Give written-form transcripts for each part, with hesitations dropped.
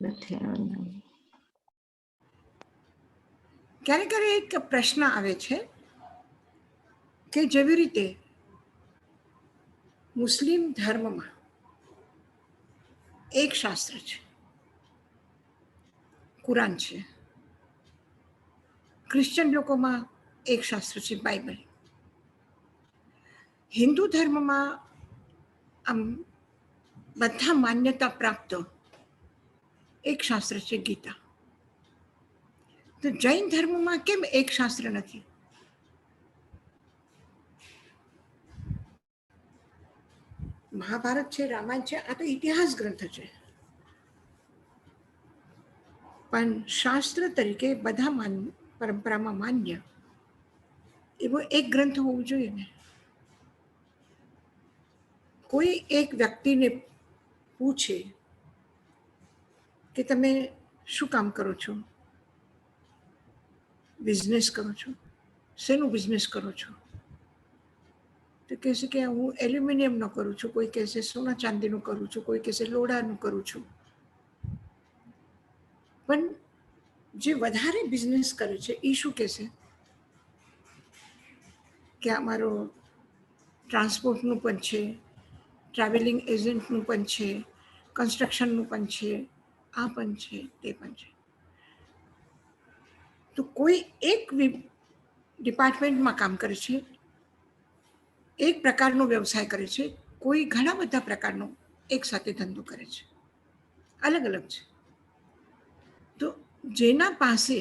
નથી આવવાનું. ક્યારે ક્યારે એક પ્રશ્ન આવે છે કે જેવી રીતે મુસ્લિમ ધર્મમાં એક શાસ્ત્ર છે, કુરાન છે. ક્રિશ્ચન લોકોમાં એક શાસ્ત્ર છે, બાઇબલ. હિન્દુ ધર્મમાં આમ બધા માન્યતા પ્રાપ્ત એક શાસ્ત્ર છે, ગીતા. તો જૈન ધર્મમાં કેમ એક શાસ્ત્ર નથી? મહાભારત છે, રામાયણ છે, આ તો ઇતિહાસ ગ્રંથ છે. પણ શાસ્ત્ર તરીકે બધા પરંપરામાં માન્ય એવો એક ગ્રંથ હોવું જોઈએ ને. કોઈ એક વ્યક્તિને પૂછે કે તમે શું કામ કરો છો? બિઝનેસ કરો છો? શેનું બિઝનેસ કરો છો? તો કહેશે કે હું એલ્યુમિનિયમનો કરું છું, કોઈ કહેશે સોના ચાંદીનું કરું છું, કોઈ કહેશે લોડાનું કરું છું. પણ જે વધારે બિઝનેસ કરે છે એ શું કહેશે કે અમારો ટ્રાન્સપોર્ટનું પણ છે, ટ્રાવેલિંગ એજન્ટનું પણ છે, કન્સ્ટ્રક્શનનું પણ છે, આ પણ છે, તે પણ છે. તો કોઈ એક ડિપાર્ટમેન્ટમાં કામ કરે છે, એક પ્રકારનો વ્યવસાય કરે છે, કોઈ ઘણા બધા પ્રકારનો એક સાથે ધંધો કરે છે, અલગ અલગ છે. તો જેના પાસે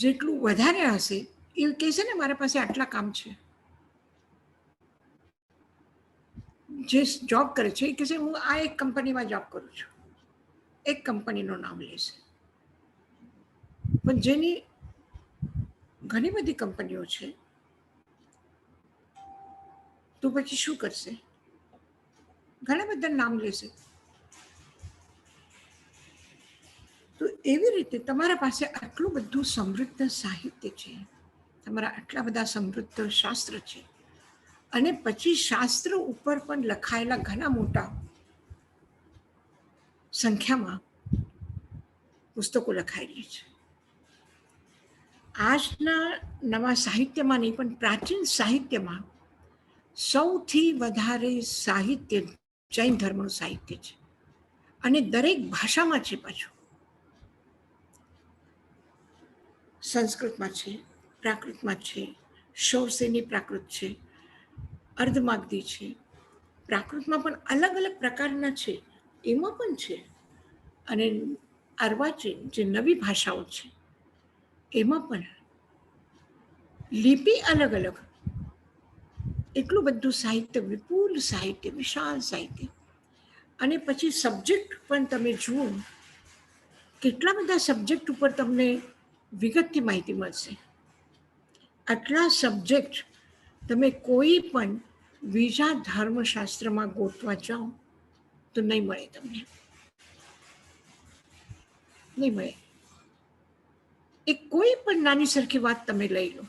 જેટલું વધારે હશે એ કહેશે ને મારા પાસે આટલા કામ છે. જે જોબ કરે છે એ કહેશે હું આ એક કંપનીમાં જોબ કરું છું, એક કંપનીનું નામ લેશે. પણ જેની ઘણી બધી કંપનીઓ છે તો પછી શું કરશે? ઘણા બધા નામ લેશે. તો એવી રીતે તમારા પાસે આટલું બધું સમૃદ્ધ સાહિત્ય છે, તમારા આટલા બધા સમૃદ્ધ શાસ્ત્ર છે, અને પછી શાસ્ત્ર ઉપર પણ લખાયેલા ઘણા મોટા સંખ્યામાં પુસ્તકો લખાયેલી છે. આજના નવા સાહિત્યમાં નહીં પણ પ્રાચીન સાહિત્યમાં સૌથી વધારે સાહિત્ય જૈન ધર્મનું સાહિત્ય છે, અને દરેક ભાષામાં છે. પાછું સંસ્કૃતમાં છે, પ્રાકૃતમાં છે, શૌસેની પ્રાકૃત છે, અર્ધમાગધી છે. પ્રાકૃતમાં પણ અલગ અલગ પ્રકારના છે, એમાં પણ છે. અને અર્વાચીન જે નવી ભાષાઓ છે એમાં પણ લિપિ અલગ અલગ. એટલું બધું સાહિત્ય, વિપુલ સાહિત્ય, વિશાળ સાહિત્ય. અને પછી સબ્જેક્ટ પણ તમે જુઓ, કેટલા બધા સબ્જેક્ટ ઉપર તમને વિગતથી માહિતી મળશે. આટલા સબ્જેક્ટ તમે કોઈ પણ બીજા ધર્મશાસ્ત્રમાં ગોતવા જાઓ તો નહીં મળે, તમને નહીં મળે. એક કોઈ પણ નાની સરખી વાત તમે લઈ લો.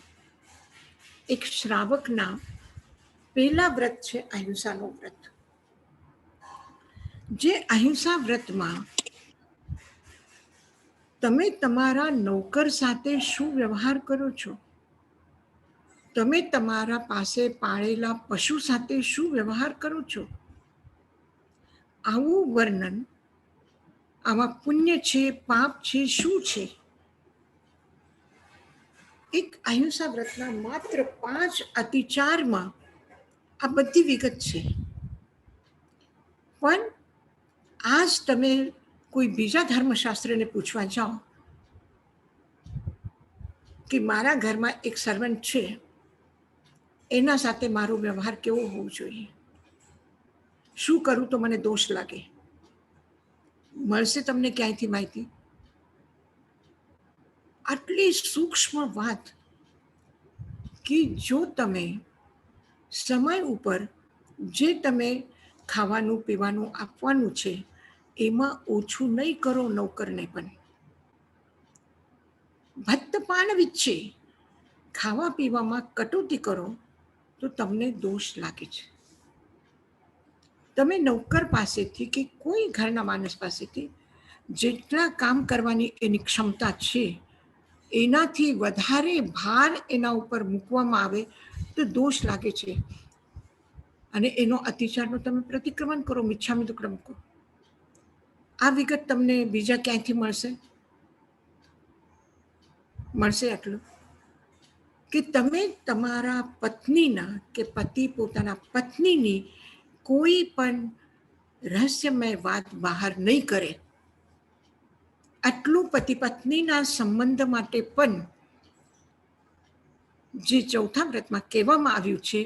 એક શ્રાવકના પહેલા વ્રત છે અહિંસાનું વ્રત. જે અહિંસા વ્રતમાં તમે તમારા નોકર સાથે શું વ્યવહાર કરો છો, તમે તમારા પાસે પાળેલા પશુ સાથે શું વ્યવહાર કરો છો, આવું વર્ણન, આમાં પુણ્ય છે, પાપ છે, શું છે, એક અહિંસા વ્રતના માત્ર 5 અતિચારમાં આ બધી વિગત છે. પણ આજ તમે કોઈ બીજા ધર્મશાસ્ત્રને પૂછવા જાઓ કે મારા ઘરમાં એક સર્વન્ટ છે, એના સાથે મારો વ્યવહાર કેવો હોવો જોઈએ, શું કરું તો મને દોષ લાગે, મળશે તમને ક્યાંયથી માહિતી? આટલી સૂક્ષ્મ વાત કે જો તમે સમય ઉપર જે તમે ખાવાનું પીવાનું આપવાનું છે એમાં ઓછું નહીં કરો નોકરને પણ. ભત્તપાન વિચ્છે, ખાવા પીવામાં કટોતી કરો તો તમને દોષ લાગે છે. તમે નોકર પાસેથી કે કોઈ ઘરના માણસ પાસેથી જેટલા કામ કરવાની એની ક્ષમતા છે એનાથી વધારે ભાર એના ઉપર મૂકવામાં આવે તો દોષ લાગે છે, અને એનો અતિચારનો તમે પ્રતિક્રમણ કરો, મિચ્છામિ દુક્કડમ કરો. આ વિગત તમને બીજા ક્યાંયથી મળશે આટલું કે તમે તમારા પત્નીના કે પતિ પોતાના પત્નીની કોઈ પણ રહસ્યમય વાત બહાર નહીં કરે. આટલું પતિ પત્નીના સંબંધ માટે પણ જે ચોથા વ્રતમાં કહેવામાં આવ્યું છે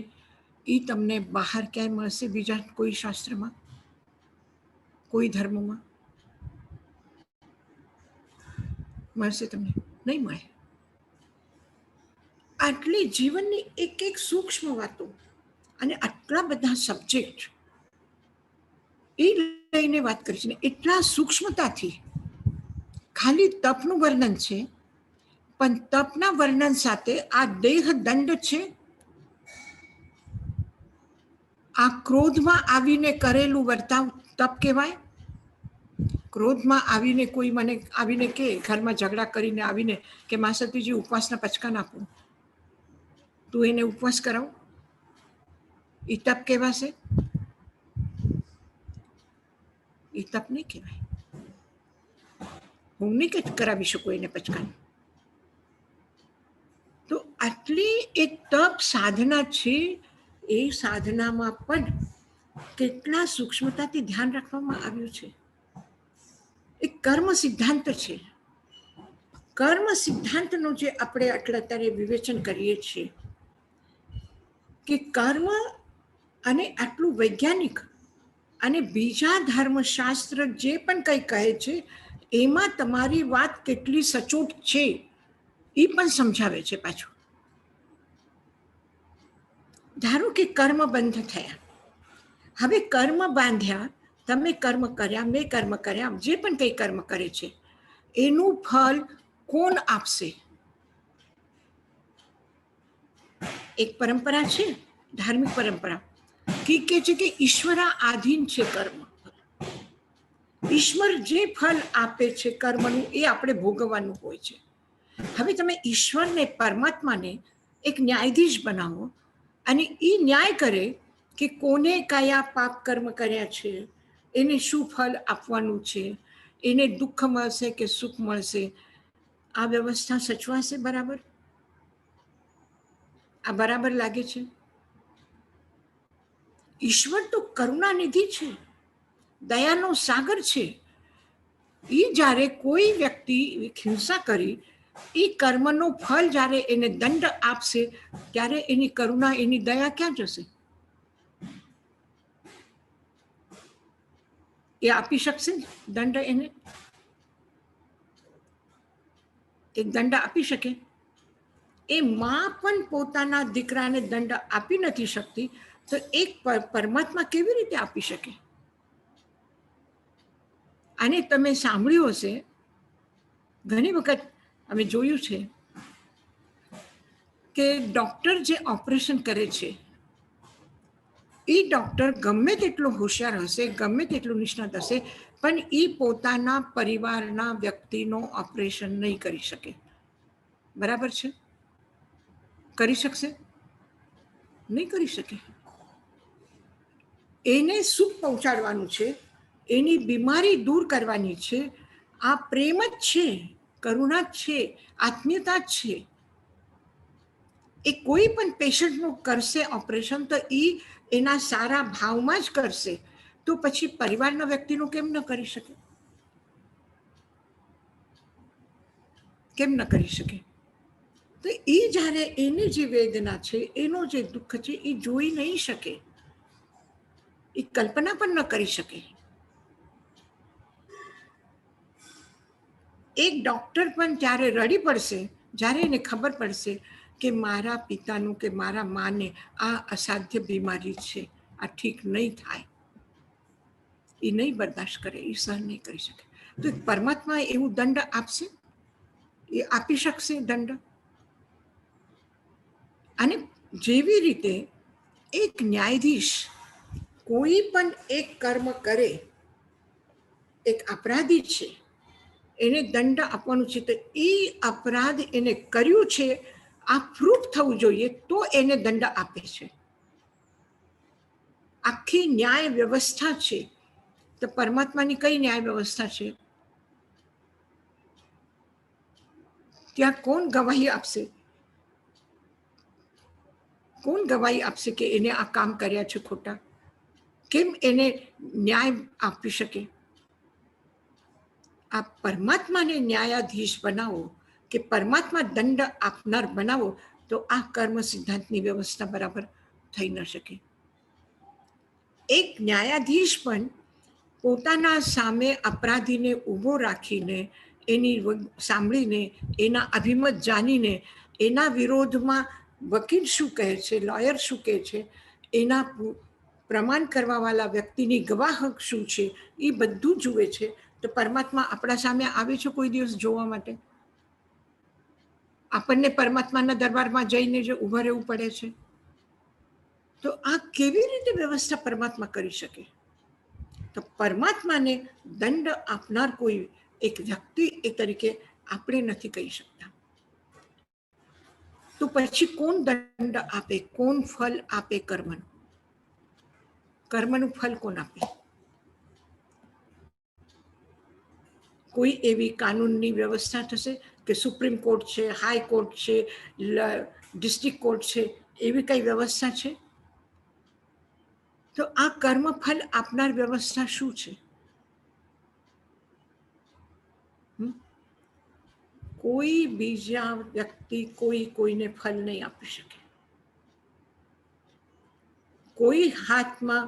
એ તમને બહાર ક્યાંય મળશે? બીજા કોઈ શાસ્ત્રમાં, કોઈ ધર્મમાં મળશે? તમને નહીં મળે. આટલી જીવનની એક એક સૂક્ષ્મ વાતો અને આટલા બધા સબ્જેક્ટ એ લઈને વાત કરી છે ને, એટલા સૂક્ષ્મતાથી. ખાલી તપનું વર્ણન છે, પણ તપના વર્ણન સાથે આ દેહ દંડ છે, આ ક્રોધમાં આવીને કરેલું વર્તાવ તપ કહેવાય. ક્રોધમાં આવીને કોઈ મને આવીને કે ઘરમાં ઝઘડા કરીને આવીને કે મા સતીજી ઉપવાસના પચકા નાખો, તું એને ઉપવાસ કરાવ, એ તપ કહેવાશે? એ તપ નહીં કહેવાય. હું નહીં કરાવી શકું એને પચકાને. તો આટલી એક તપ સાધના છે, એ સાધનામાં પણ કેટલા સૂક્ષ્મતાથી ધ્યાન રાખવામાં આવ્યું છે. એક કર્મ સિદ્ધાંત છે. કર્મ સિદ્ધાંતનું જે આપણે અત્યારે વિવેચન કરીએ છીએ કે કર્મ અને આટલું વૈજ્ઞાનિક અને બીજા ધર્મશાસ્ત્ર જે પણ કંઈ કહે છે એમાં તમારી વાત કેટલી સચોટ છે એ પણ સમજાવે છે. પાછું ધારો કે કર્મ બંધ થયા, હવે કર્મ બાંધ્યા, તમે કર્મ કર્યા, મેં કર્મ કર્યા, જે પણ કંઈ કર્મ કરે છે એનું ફળ કોણ આપશે? એક પરંપરા છે, ધાર્મિક પરંપરા, કે છે કે ઈશ્વર આધીન છે કર્મ. ઈશ્વર જે ફળ આપે છે કર્મનું એ આપણે ભોગવવાનું હોય છે. હવે તમે ઈશ્વરને, પરમાત્માને એક ન્યાયાધીશ બનાવો અને એ ન્યાય કરે કે કોને કયા પાપ કર્મ કર્યા છે, એને શું ફળ આપવાનું છે, એને દુઃખ મળશે કે સુખ મળશે. આ વ્યવસ્થા સચવાશે બરાબર? આ બરાબર લાગે છે? ઈશ્વર તો કરુણાનિધિ છે, દયાનો સાગર છે. એ જ્યારે કોઈ વ્યક્તિ હિંસા કરી, એ કર્મનો ફળ જ્યારે એને દંડ આપશે ત્યારે એની કરુણા, એની દયા ક્યાં જશે? એ આપી શકશે દંડ? એને એક દંડ આપી શકે? એ માં પણ પોતાના દીકરાને દંડ આપી નથી શકતી, તો એક પરમાત્મા કેવી રીતે આપી શકે? આને તમે સાંભળ્યું હશે, ઘણી વખત અમે જોયું છે કે ડોક્ટર જે ઓપરેશન કરે છે એ ડોક્ટર ગમે તેટલો હોશિયાર હશે, ગમે તેટલું નિષ્ણાત હશે, પણ એ પોતાના પરિવારના વ્યક્તિનો ઓપરેશન નહીં કરી શકે. બરાબર છે? કરી શકશે? નહીં કરી શકે. એને સુખ પહોંચાડવાનું છે, એની બીમારી દૂર કરવાની છે. આ પ્રેમ જ છે, કરુણા જ છે, આત્મીયતા જ છે. એ કોઈ પણ પેશન્ટનું કરશે ઓપરેશન તો એ એના સારા ભાવમાં જ કરશે, તો પછી પરિવારના વ્યક્તિનું કેમ ન કરી શકે? કેમ ન કરી શકે? તો એ જ્યારે એની જે વેદના છે, એનો જે દુઃખ છે, એ જોઈ નહીં શકે, એ કલ્પના પણ ન કરી શકે. એક ડોક્ટર પણ ત્યારે રડી પડશે જ્યારે એને ખબર પડશે કે મારા પિતાનું કે મારા માને આ અસાધ્ય બીમારી છે, આ ઠીક નહીં થાય. એ નહીં બરદાસ્ત કરે, એ સહન નહીં કરી શકે. તો પરમાત્મા એવું દંડ આપશે? એ આપી શકશે દંડ? અને જેવી રીતે એક ન્યાયાધીશ કોઈ પણ એક કર્મ કરે, એક અપરાધી છે, એને દંડ આપવાનું છે. તો એ અપરાધ એને કર્યું છે આ પ્રૂફ થવું જોઈએ તો એને દંડ આપે છે. આખી ન્યાય વ્યવસ્થા છે. તો પરમાત્માની કઈ ન્યાય વ્યવસ્થા છે? ત્યાં કોણ ગવાહી આપશે? કોણ ગવાહી આપશે કે એને આ કામ કર્યા છે ખોટા? કેમ એને ન્યાય આપી શકે? આ પરમાત્માને ન્યાયાધીશ બનાવો કે પરમાત્મા દંડ આપનાર બનાવો તો આ કર્મ સિદ્ધાંતની વ્યવસ્થા બરાબર થઈ ન શકે. એક ન્યાયાધીશ પણ પોતાના સામે અપરાધીને ઊભો રાખીને એની સાંભળીને એના અભિમત જાણીને એના વિરોધમાં વકીલ શું કહે છે, લોયર શું કહે છે, એના પ્રમાણ કરવાવાળા વ્યક્તિની ગવાહક શું છે એ બધું જુએ છે. તો પરમાત્મા આપણા સામે આવે છે કોઈ દિવસ જોવા માટે? આપણને પરમાત્માના દરબારમાં જઈને જે ઊભા રહેવું પડે છે. તો આ કેવી રીતે વ્યવસ્થા પરમાત્મા કરી શકે? તો પરમાત્માને દંડ આપનાર કોઈ એક વ્યક્તિ એ તરીકે આપણે નથી કહી શકતા. તો પછી કોણ દંડ આપે, કોણ ફલ આપે કર્મનું? કર્મનું ફલ કોણ આપે? કોઈ એવી કાનૂનની વ્યવસ્થા થશે કે સુપ્રીમ કોર્ટ છે, હાઈકોર્ટ છે, ડિસ્ટ્રિક્ટ કોર્ટ છે, એવી કઈ વ્યવસ્થા છે? તો આ કર્મ ફલ આપનાર વ્યવસ્થા શું છે? કોઈ બીજા વ્યક્તિ કોઈને ફલ નહીં આપી શકે. કોઈ હાથમાં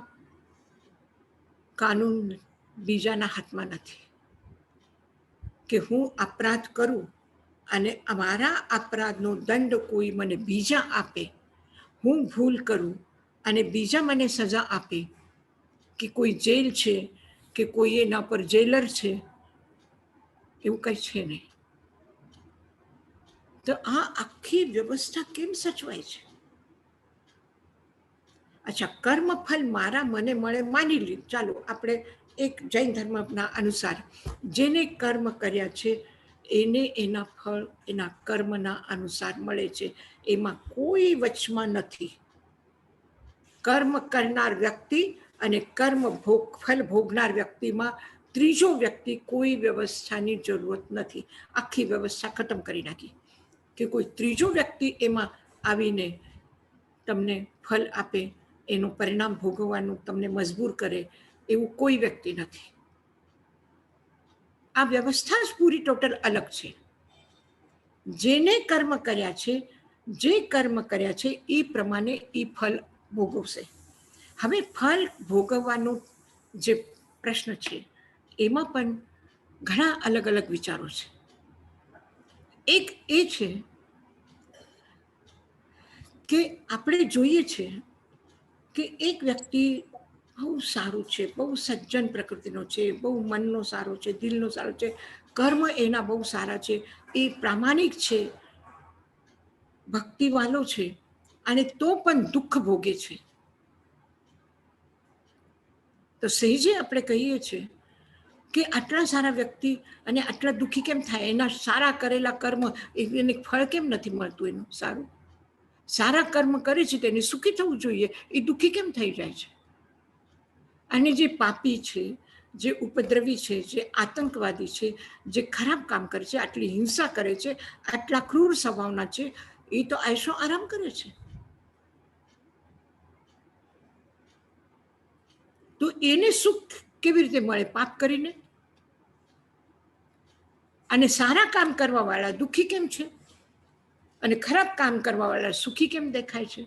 કાનૂન બીજાના હાથમાં નથી કે હું અપરાધ કરું અને અમારા અપરાધનો દંડ કોઈ મને બીજા આપે, હું ભૂલ કરું અને બીજા મને સજા આપે, કે કોઈ જેલ છે કે કોઈ એના પર જેલર છે, એવું કઈ છે નહીં. તો આ આખી વ્યવસ્થા કેમ સચવાય છે? અચ્છા, કર્મ ફલ મારા મને મળે માની લીધું, ચાલો આપણે એક જૈન ધર્મના અનુસાર જેને કર્મ કર્યા છે એને એના ફળ એના કર્મના અનુસાર મળે છે. એમાં કોઈ વચમાં નથી. કર્મ કરનાર વ્યક્તિ અને ફલ ભોગનાર વ્યક્તિમાં ત્રીજો વ્યક્તિ કોઈ વ્યવસ્થાની જરૂરત નથી. આખી વ્યવસ્થા ખતમ કરી નાખી કે કોઈ ત્રીજો વ્યક્તિ એમાં આવીને તમને ફલ આપે, એનું પરિણામ ભોગવવાનું તમને મજબૂર કરે, એવું કોઈ વ્યક્તિ નથી. આ વ્યવસ્થા જ પૂરી ટોટલ અલગ છે. જેને કર્મ કર્યા છે, જે કર્મ કર્યા છે એ પ્રમાણે એ ફલ ભોગવશે. હવે ફલ ભોગવવાનો જે પ્રશ્ન છે એમાં પણ ઘણા અલગ અલગ વિચારો છે. એક એ છે કે આપણે જોઈએ છે કે એક વ્યક્તિ બહુ સારું છે, બહુ સજ્જન પ્રકૃતિનો છે, બહુ મનનો સારો છે, દિલનો સારો છે, કર્મ એના બહુ સારા છે, એ પ્રામાણિક છે, ભક્તિવાલો છે, અને તો પણ દુઃખ ભોગે છે. તો સહેજે આપણે કહીએ છીએ કે આટલા સારા વ્યક્તિ અને આટલા દુઃખી કેમ થાય? એના સારા કરેલા કર્મ એને ફળ કેમ નથી મળતું એનું સારું? સારા કર્મ કરે છે તેને સુખી થવું જોઈએ, એ દુઃખી કેમ થઈ જાય છે? અને જે પાપી છે, જે ઉપદ્રવી છે, જે આતંકવાદી છે, જે ખરાબ કામ કરે છે, આટલી હિંસા કરે છે, આટલા ક્રૂર સ્વભાવના છે, એ તો આયશો આરામ કરે છે. તો એને સુખ કેવી રીતે મળે? પાપ કરીને. અને સારા કામ કરવા વાળા દુઃખી કેમ છે અને ખરાબ કામ કરવા વાળા સુખી કેમ દેખાય છે?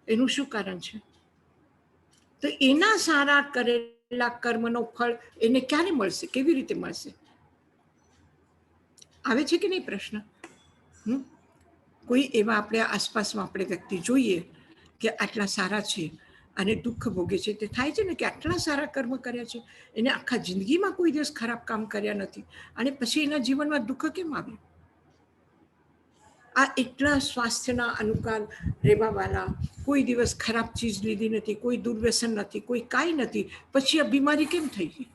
એનું શું કારણ છે? તો એના સારા કરેલા કર્મનો ફળ એને ક્યારે મળશે? કેવી રીતે મળશે? આવે છે કે નહીં પ્રશ્ન? કોઈ એવા આપણે આસપાસમાં આપણે વ્યક્તિ જોઈએ કે આટલા સારા છે અને દુઃખ ભોગે છે, તે થાય છે ને કે આટલા સારા કર્મ કર્યા છે, એને આખા જિંદગીમાં કોઈ દિવસ ખરાબ કામ કર્યા નથી, અને પછી એના જીવનમાં દુઃખ કેમ આવ્યું? આ એટલા સ્વાસ્થ્યના અનુકૂળ રહેવાવાળા, કોઈ દિવસ ખરાબ ચીજ લીધી નથી, કોઈ દુર્વ્યસન નથી, કોઈ કાંઈ નથી, પછી આ બીમારી કેમ થઈ ગઈ?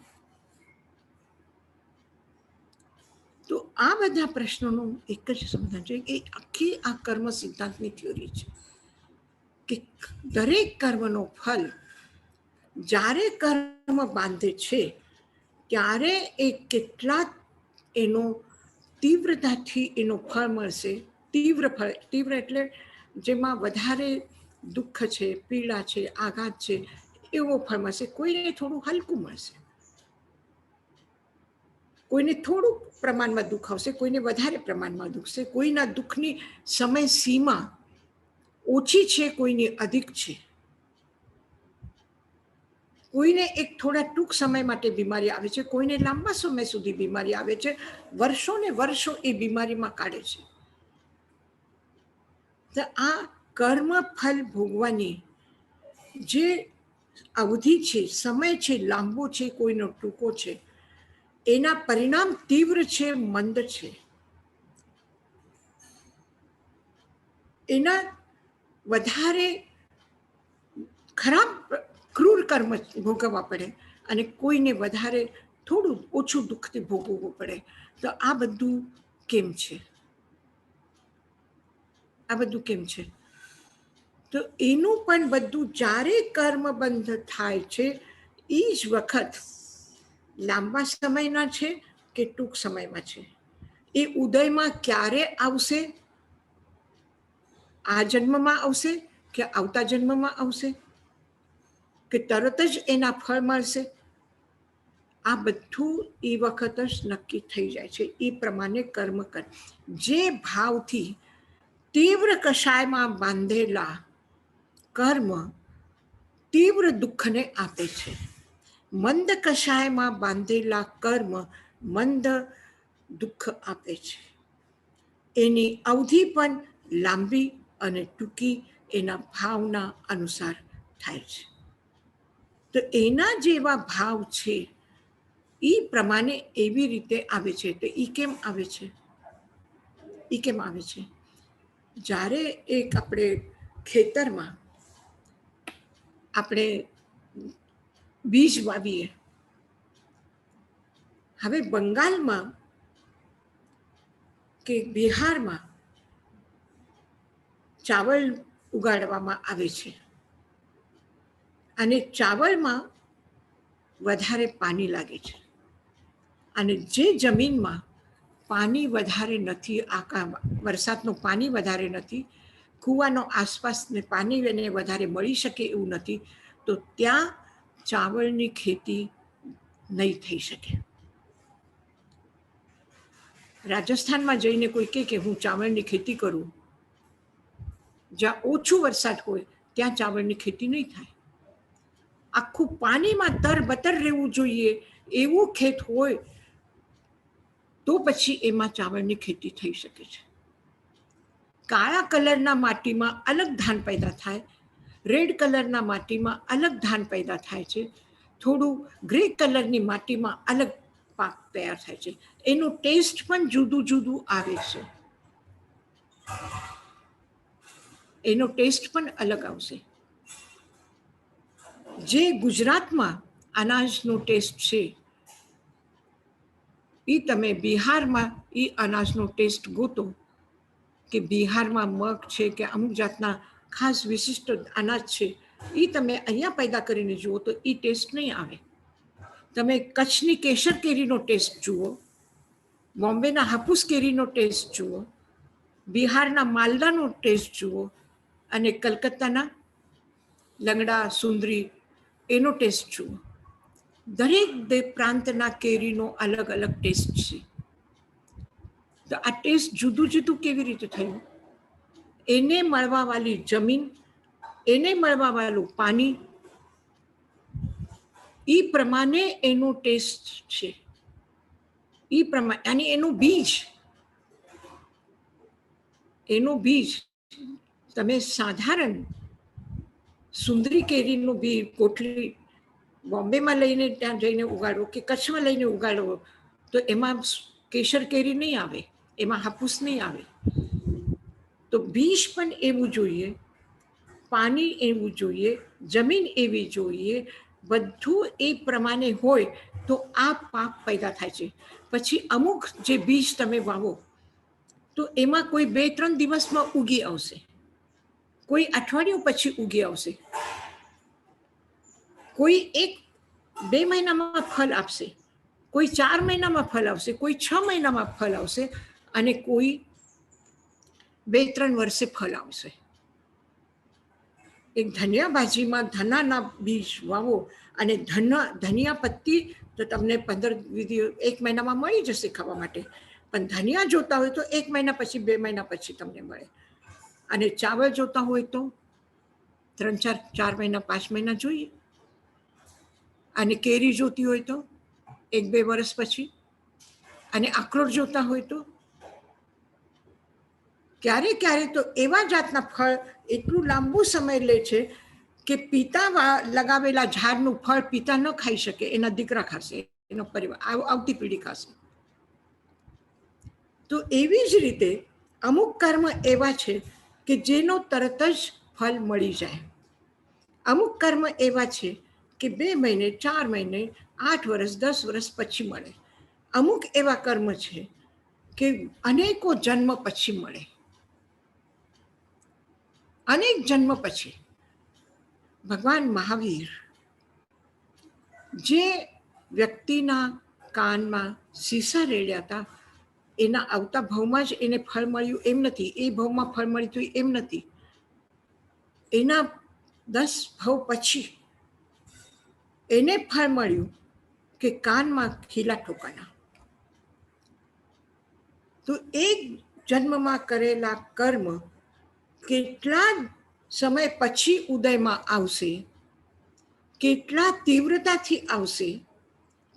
આ બધા પ્રશ્નોનું એક જ સમાધાન છે કે આખી આ કર્મ સિદ્ધાંતની થિયોરી છે કે દરેક કર્મનો ફલ જ્યારે કર્મ બાંધે છે ત્યારે એ કેટલા એનો તીવ્રતાથી એનો ફળ મળશે. તીવ્ર ફળ, તીવ્ર એટલે જેમાં વધારે દુઃખ છે, પીડા છે, આઘાત છે, એવો ફળ મળશે. કોઈને થોડું હલકું મળશે, કોઈને થોડું પ્રમાણમાં દુઃખ આવશે, કોઈને વધારે પ્રમાણમાં દુખશે. કોઈના દુઃખની સમય સીમા ઓછી છે, કોઈની અધિક છે. કોઈને એક થોડા ટૂંક સમય માટે બીમારી આવે છે, કોઈને લાંબા સમય સુધી બીમારી આવે છે. વર્ષો ને વર્ષો એ બીમારીમાં કાઢે છે. તો આ કર્મ ફલ ભોગવાની જે અવધિ છે, સમય છે, લાંબો છે, કોઈનો ટૂંકો છે, એના પરિણામ તીવ્ર છે, મંદ છે. એના વધારે ખરાબ ક્રૂર કર્મ ભોગવવા પડે અને કોઈને વધારે થોડું ઓછું દુઃખથી ભોગવવું પડે. તો આ બધું કેમ છે? આ બધું કેમ છે? તો એનું પણ બધું જ્યારે કર્મ બંધ થાય છે એ જ વખત લાંબા સમયના છે કે ટૂંક સમયમાં છે, એ ઉદયમાં ક્યારે આવશે? આ જન્મમાં આવશે કે આવતા જન્મમાં આવશે કે તરત જ એના ફળ મળશે? આ બધું એ વખત જ નક્કી થઈ જાય છે. એ પ્રમાણે કર્મ કર. જે ભાવથી તીવ્ર કષાયમાં બાંધેલા કર્મ તીવ્ર દુઃખને આપે છે, મંદ કષાયમાં બાંધેલા કર્મ મંદ દુઃખ આપે છે. એની અવધિ પણ લાંબી અને ટૂંકી એના ભાવના અનુસાર થાય છે. તો એના જેવા ભાવ છે એ પ્રમાણે એવી રીતે આવે છે. તો એ કેમ આવે છે? એ કેમ આવે છે? જ્યારે એક આપણે ખેતરમાં આપણે બીજ વાવીએ. હવે બંગાળમાં કે બિહારમાં ચાવલ ઉગાડવામાં આવે છે અને ચાવલમાં વધારે પાણી લાગે છે. અને જે જમીનમાં પાણી વધારે નથી, વરસાદનું પાણી વધારે નથી, કૂવાનો આસપાસને પાણી એને વધારે મળી શકે એવું નથી, તો ત્યાં ચાવલની ખેતી નહીં થઈ શકે. રાજસ્થાનમાં જઈને કોઈ કહે કે હું ચાવલની ખેતી કરું, જ્યાં ઓછું વરસાદ હોય ત્યાં ચાવલની ખેતી નહીં થાય. આખું પાણીમાં તરબતર રહેવું જોઈએ એવું ખેત હોય તો પછી એમાં ચાવલની ખેતી થઈ શકે છે. કાળા કલરના માટીમાં અલગ ધાન પેદા થાય, રેડ કલરના માટીમાં અલગ ધાન પેદા થાય છે, થોડું ગ્રે કલરની માટીમાં અલગ પાક તૈયાર થાય છે. એનું ટેસ્ટ પણ જુદું જુદું આવે છે. એનો ટેસ્ટ પણ અલગ આવશે. જે ગુજરાતમાં અનાજનો ટેસ્ટ છે એ તમે બિહારમાં એ અનાજનો ટેસ્ટ ગોતો કે બિહારમાં મગ છે કે અમુક જાતના ખાસ વિશિષ્ટ અનાજ છે, એ તમે અહીંયા પેદા કરીને જુઓ તો એ ટેસ્ટ નહીં આવે. તમે કચ્છની કેસર કેરીનો ટેસ્ટ જુઓ, બોમ્બેના હાપુસ કેરીનો ટેસ્ટ જુઓ, બિહારના માલદાનો ટેસ્ટ જુઓ અને કલકત્તાના લંગડા સુંદરી એનો ટેસ્ટ જુઓ. દરેક પ્રાંતના કેરીનો અલગ અલગ ટેસ્ટ છે. તો આ ટેસ્ટ જુદું જુદું કેવી રીતે થયું? એને મળવા વાળી જમીન, એને મળવા વાળું પાણી, એ પ્રમાણે એનો ટેસ્ટ છે. એ પ્રમાણે અને એનું બીજ તમે સાધારણ સુંદરી કેરીનું બી કોટલી બોમ્બેમાં લઈને ત્યાં જઈને ઉગાડો કે કચ્છમાં લઈને ઉગાડો તો એમાં કેસર કેરી નહીં આવે, એમાં હાપુસ નહીં આવે. તો બીજ પણ એવું જોઈએ, પાણી એવું જોઈએ, જમીન એવી જોઈએ, બધું એ પ્રમાણે હોય તો આ પાક પેદા થાય છે. પછી અમુક જે બીજ તમે વાવો તો એમાં કોઈ 2-3 દિવસમાં ઉગી આવશે, કોઈ અઠવાડિયું પછી ઉગી આવશે, કોઈ 1-2 મહિનામાં ફળ આપશે, કોઈ 4 મહિનામાં ફળ આવશે, કોઈ 6 મહિનામાં ફળ આવશે અને કોઈ 2-3 વર્ષે ફળ આવશે. એક ધનિયા ભાજીમાં ધનાના બીજ વાવો અને ધનિયા પત્તી તો તમને 1 મહિનામાં મળી જશે ખાવા માટે, પણ ધનિયા જોતા હોય તો 1 મહિના પછી 2 મહિના પછી તમને મળે, અને ચાવલ જોતા હોય તો 3-4 મહિના 5 મહિના જોઈએ, અને કેરી જોતી હોય તો 1-2 વર્ષ પછી, અને અખરોટ જોતા હોય તો ક્યારે ક્યારે તો એવા જાતના ફળ એટલું લાંબુ સમય લે છે કે પિતા લગાવેલા ઝાડનું ફળ પિતા ન ખાઈ શકે, એના દીકરા ખાશે, એનો પરિવાર આવતી પેઢી ખાશે. તો એવી જ રીતે અમુક કર્મ એવા છે કે જેનો તરત જ ફળ મળી જાય, અમુક કર્મ એવા છે કે 2 મહિને 4 મહિને 8 વર્ષ 10 વર્ષ પછી મળે, અમુક એવા કર્મ છે કે અનેકો જન્મ પછી મળે, અનેક જન્મ પછી. ભગવાન મહાવીર જે વ્યક્તિના કાનમાં શીશા રેડ્યા હતા, એના આવતા ભાવમાં જ એને ફળ મળ્યું એમ નથી, એ ભાવમાં ફળ મળ્યું હતું એમ નથી, એના 10 ભાવ પછી એને ફળ મળ્યું કે કાનમાં ખીલા ઠોકાના. તો એક જન્મમાં કરેલા કર્મ કેટલા સમય પછી ઉદયમાં આવશે, કેટલા તીવ્રતાથી આવશે,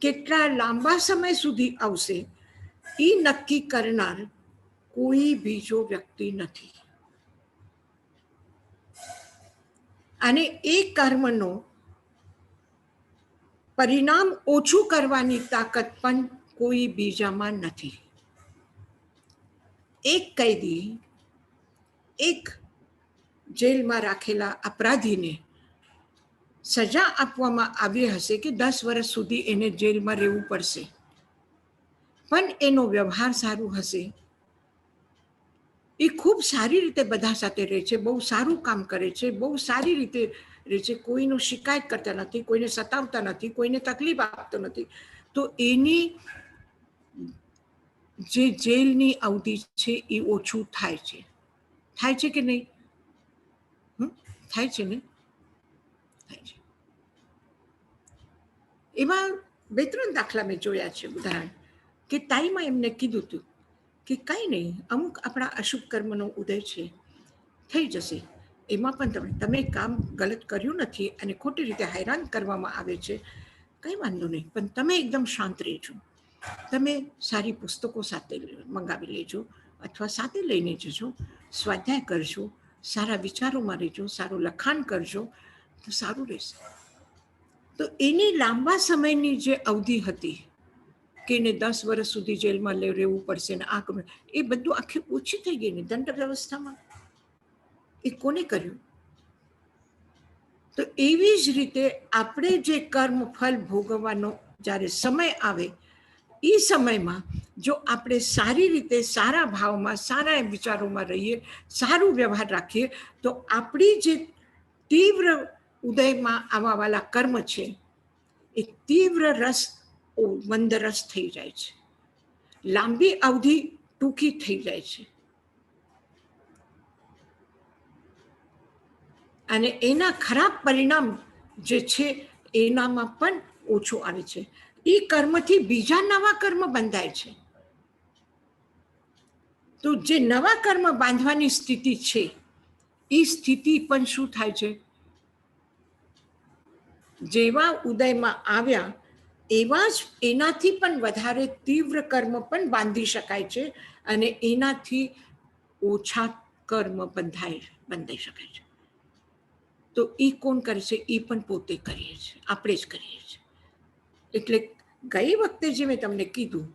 કેટલા લાંબા સમય સુધી આવશે, એ નક્કી કરનાર કોઈ બીજો વ્યક્તિ નથી. અને એ કર્મનો પરિણામ ઓછું કરવાની તાકાત પણ કોઈ બીજામાં નથી. એક કૈદી એક જેલમાં રાખેલા અપરાધીને સજા આપવામાં આવી હશે કે 10 વર્ષ સુધી એને જેલમાં રહેવું પડશે, પણ એનો વ્યવહાર સારું હશે, એ ખૂબ સારી રીતે બધા સાથે રહે છે, બહુ સારું કામ કરે છે, બહુ સારી રીતે રહે છે, કોઈનું શિકાયત કરતા નથી, કોઈને સતાવતા નથી, કોઈને તકલીફ આપતો નથી, તો એની જે જેલની અવધિ છે એ ઓછું થાય છે. થાય છે કે નહીં? થાય છે ને? થાય છે. એવા 2-3 દાખલા મેં જોયા છે, ઉદાહરણ કે તાઈમાં એમને કીધું હતું કે કાંઈ નહીં, અમુક આપણા અશુભ કર્મનો ઉદય છે, થઈ જશે, એમાં પણ તમે કામ ગલત કર્યું નથી અને ખોટી રીતે હેરાન કરવામાં આવે છે, કંઈ વાંધો નહીં, પણ તમે એકદમ શાંત રહેજો, તમે સારી પુસ્તકો સાથે મંગાવી લેજો અથવા સાથે લઈને જજો, સ્વાધ્યાય કરજો, સારા વિચારોમાં રહેજો, સારું લખાણ કરજો, તો સારું રહેશે. તો એની લાંબા સમયની જે અવધિ હતી કે એને 10 વર્ષ સુધી જેલમાં રહેવું પડશે ને આ એ બધું આખી ઓછી થઈ ગઈ ને દંડ વ્યવસ્થામાં. એ કોને કર્યું? તો એવી જ રીતે આપણે જે કર્મ ફળ ભોગવવાનો જ્યારે સમય આવે, એ સમયમાં જો આપણે સારી રીતે સારા ભાવમાં સારા વિચારોમાં રહીએ, સારું વ્યવહાર રાખીએ, તો આપણી જે તીવ્ર ઉદયમાં આવવાવાળા કર્મ છે એ તીવ્ર રસ મંદ રસ થઈ જાય છે, લાંબી અવધિ ટૂંકી થઈ જાય છે, અને એના ખરાબ પરિણામ જે છે એનામાં પણ ઓછું આવે છે. એ કર્મથી બીજા નવા કર્મ બંધાય છે. તો જે નવા કર્મ બાંધવાની સ્થિતિ છે એ સ્થિતિ પણ શું થાય છે? જેવા ઉદયમાં આવ્યા એવા જ એનાથી પણ વધારે તીવ્ર કર્મ પણ બાંધી શકાય છે, અને એનાથી ઓછા કર્મ બંધાઈ શકાય છે. તો એ કોણ કરે છે? એ પણ પોતે કરીએ છીએ, આપણે જ કરીએ છીએ. એટલે ગઈ વખતે જે મેં તમને કીધું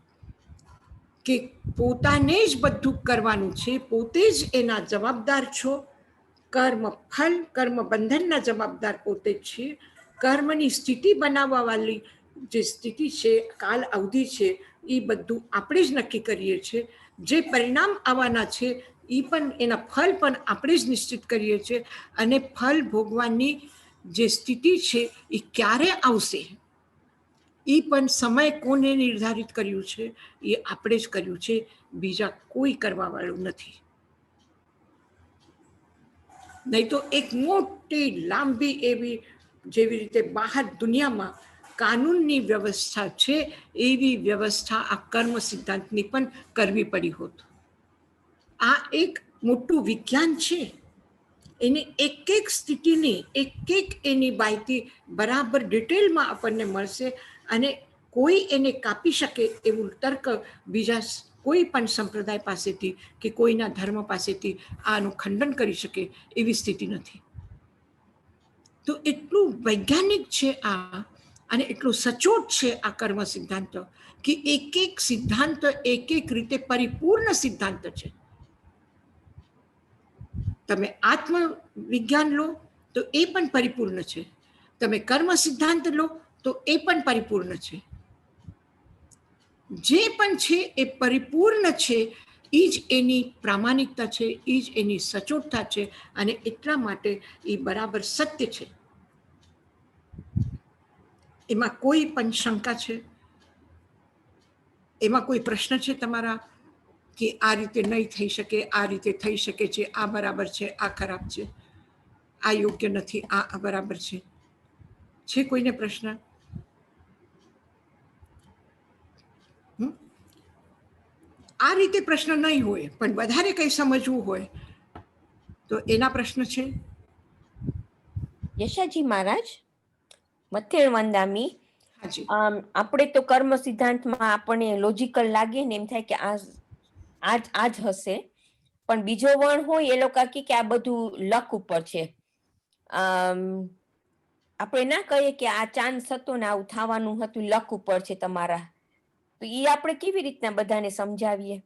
કે પોતાને જ બધું કરવાનું છે, પોતે જ એના જવાબદાર છો, કર્મ ફલ કર્મ બંધનના જવાબદાર પોતે જ છીએ, કર્મની સ્થિતિ બનાવવા વાળી જે સ્થિતિ છે, કાલ અવધિ છે, એ બધું આપણે જ નક્કી કરીએ છીએ. જે પરિણામ આવવાના છે એ પણ, એના ફળ પણ આપણે જ નિશ્ચિત કરીએ છીએ. અને ફળ ભોગવાની જે સ્થિતિ છે એ ક્યારે આવશે એ પણ સમય કોને નિર્ધારિત કર્યું છે એ આપણે જ કર્યું છે, બીજા કોઈ કરવા વાળું નથી. નહીં તો એક મોટી લાંબી એવી, જેવી રીતે બહાર દુનિયામાં કાનૂનની વ્યવસ્થા છે એવી વ્યવસ્થા આ કર્મ સિદ્ધાંતની પણ કરવી પડી હોત. આ એક મોટું વિજ્ઞાન છે. એની એક એક સ્થિતિની એક એની માહિતી બરાબર ડિટેલમાં આપણને મળશે. અને કોઈ એને કાપી શકે એવું તર્ક બીજા કોઈ પણ સંપ્રદાય પાસેથી કે કોઈના ધર્મ પાસેથી આનું ખંડન કરી શકે એવી સ્થિતિ નથી. તો એટલું વૈજ્ઞાનિક છે આ, અને એટલું સચોટ છે આ કર્મ સિદ્ધાંત કે એક એક સિદ્ધાંત એક એક રીતે પરિપૂર્ણ સિદ્ધાંત છે. તમે આત્મ વિજ્ઞાન લો તો એ પણ પરિપૂર્ણ છે, તમે કર્મ સિદ્ધાંત લો તો એ પણ પરિપૂર્ણ છે. જે પણ છે એ પરિપૂર્ણ છે. એ જ એની પ્રામાણિકતા છે, એ જ એની સચોટતા છે, અને એટલા માટે એ બરાબર સત્ય છે. એમાં કોઈ પણ શંકા છે? એમાં કોઈ પ્રશ્ન છે તમારા કે આ રીતે નહીં થઈ શકે, આ રીતે થઈ શકે છે, આ બરાબર છે, આ ખરાબ છે, આ યોગ્ય નથી, આ બરાબર છે? છે કોઈને પ્રશ્ન? આ રીતે પ્રશ્ન નહીં હોય, પણ વધારે કંઈ સમજવું હોય તો એના પ્રશ્ન છે. યશાજી મહારાજ, મથેળ વંદામી, હાજી. આપણે તો કર્મ સિદ્ધાંતમાં આપણને લોજિકલ લાગે ને એમ થાય કે આ જ હશે, પણ બીજો વર્ણ હોય એ લોકો કે આ બધું લક ઉપર છે. આપણે ના કહીએ કે આ ચાન્સ હતો ને આવું થવાનું હતું, લક ઉપર છે તમારા, તો એ આપણે કેવી રીતના બધાને સમજાવીએ?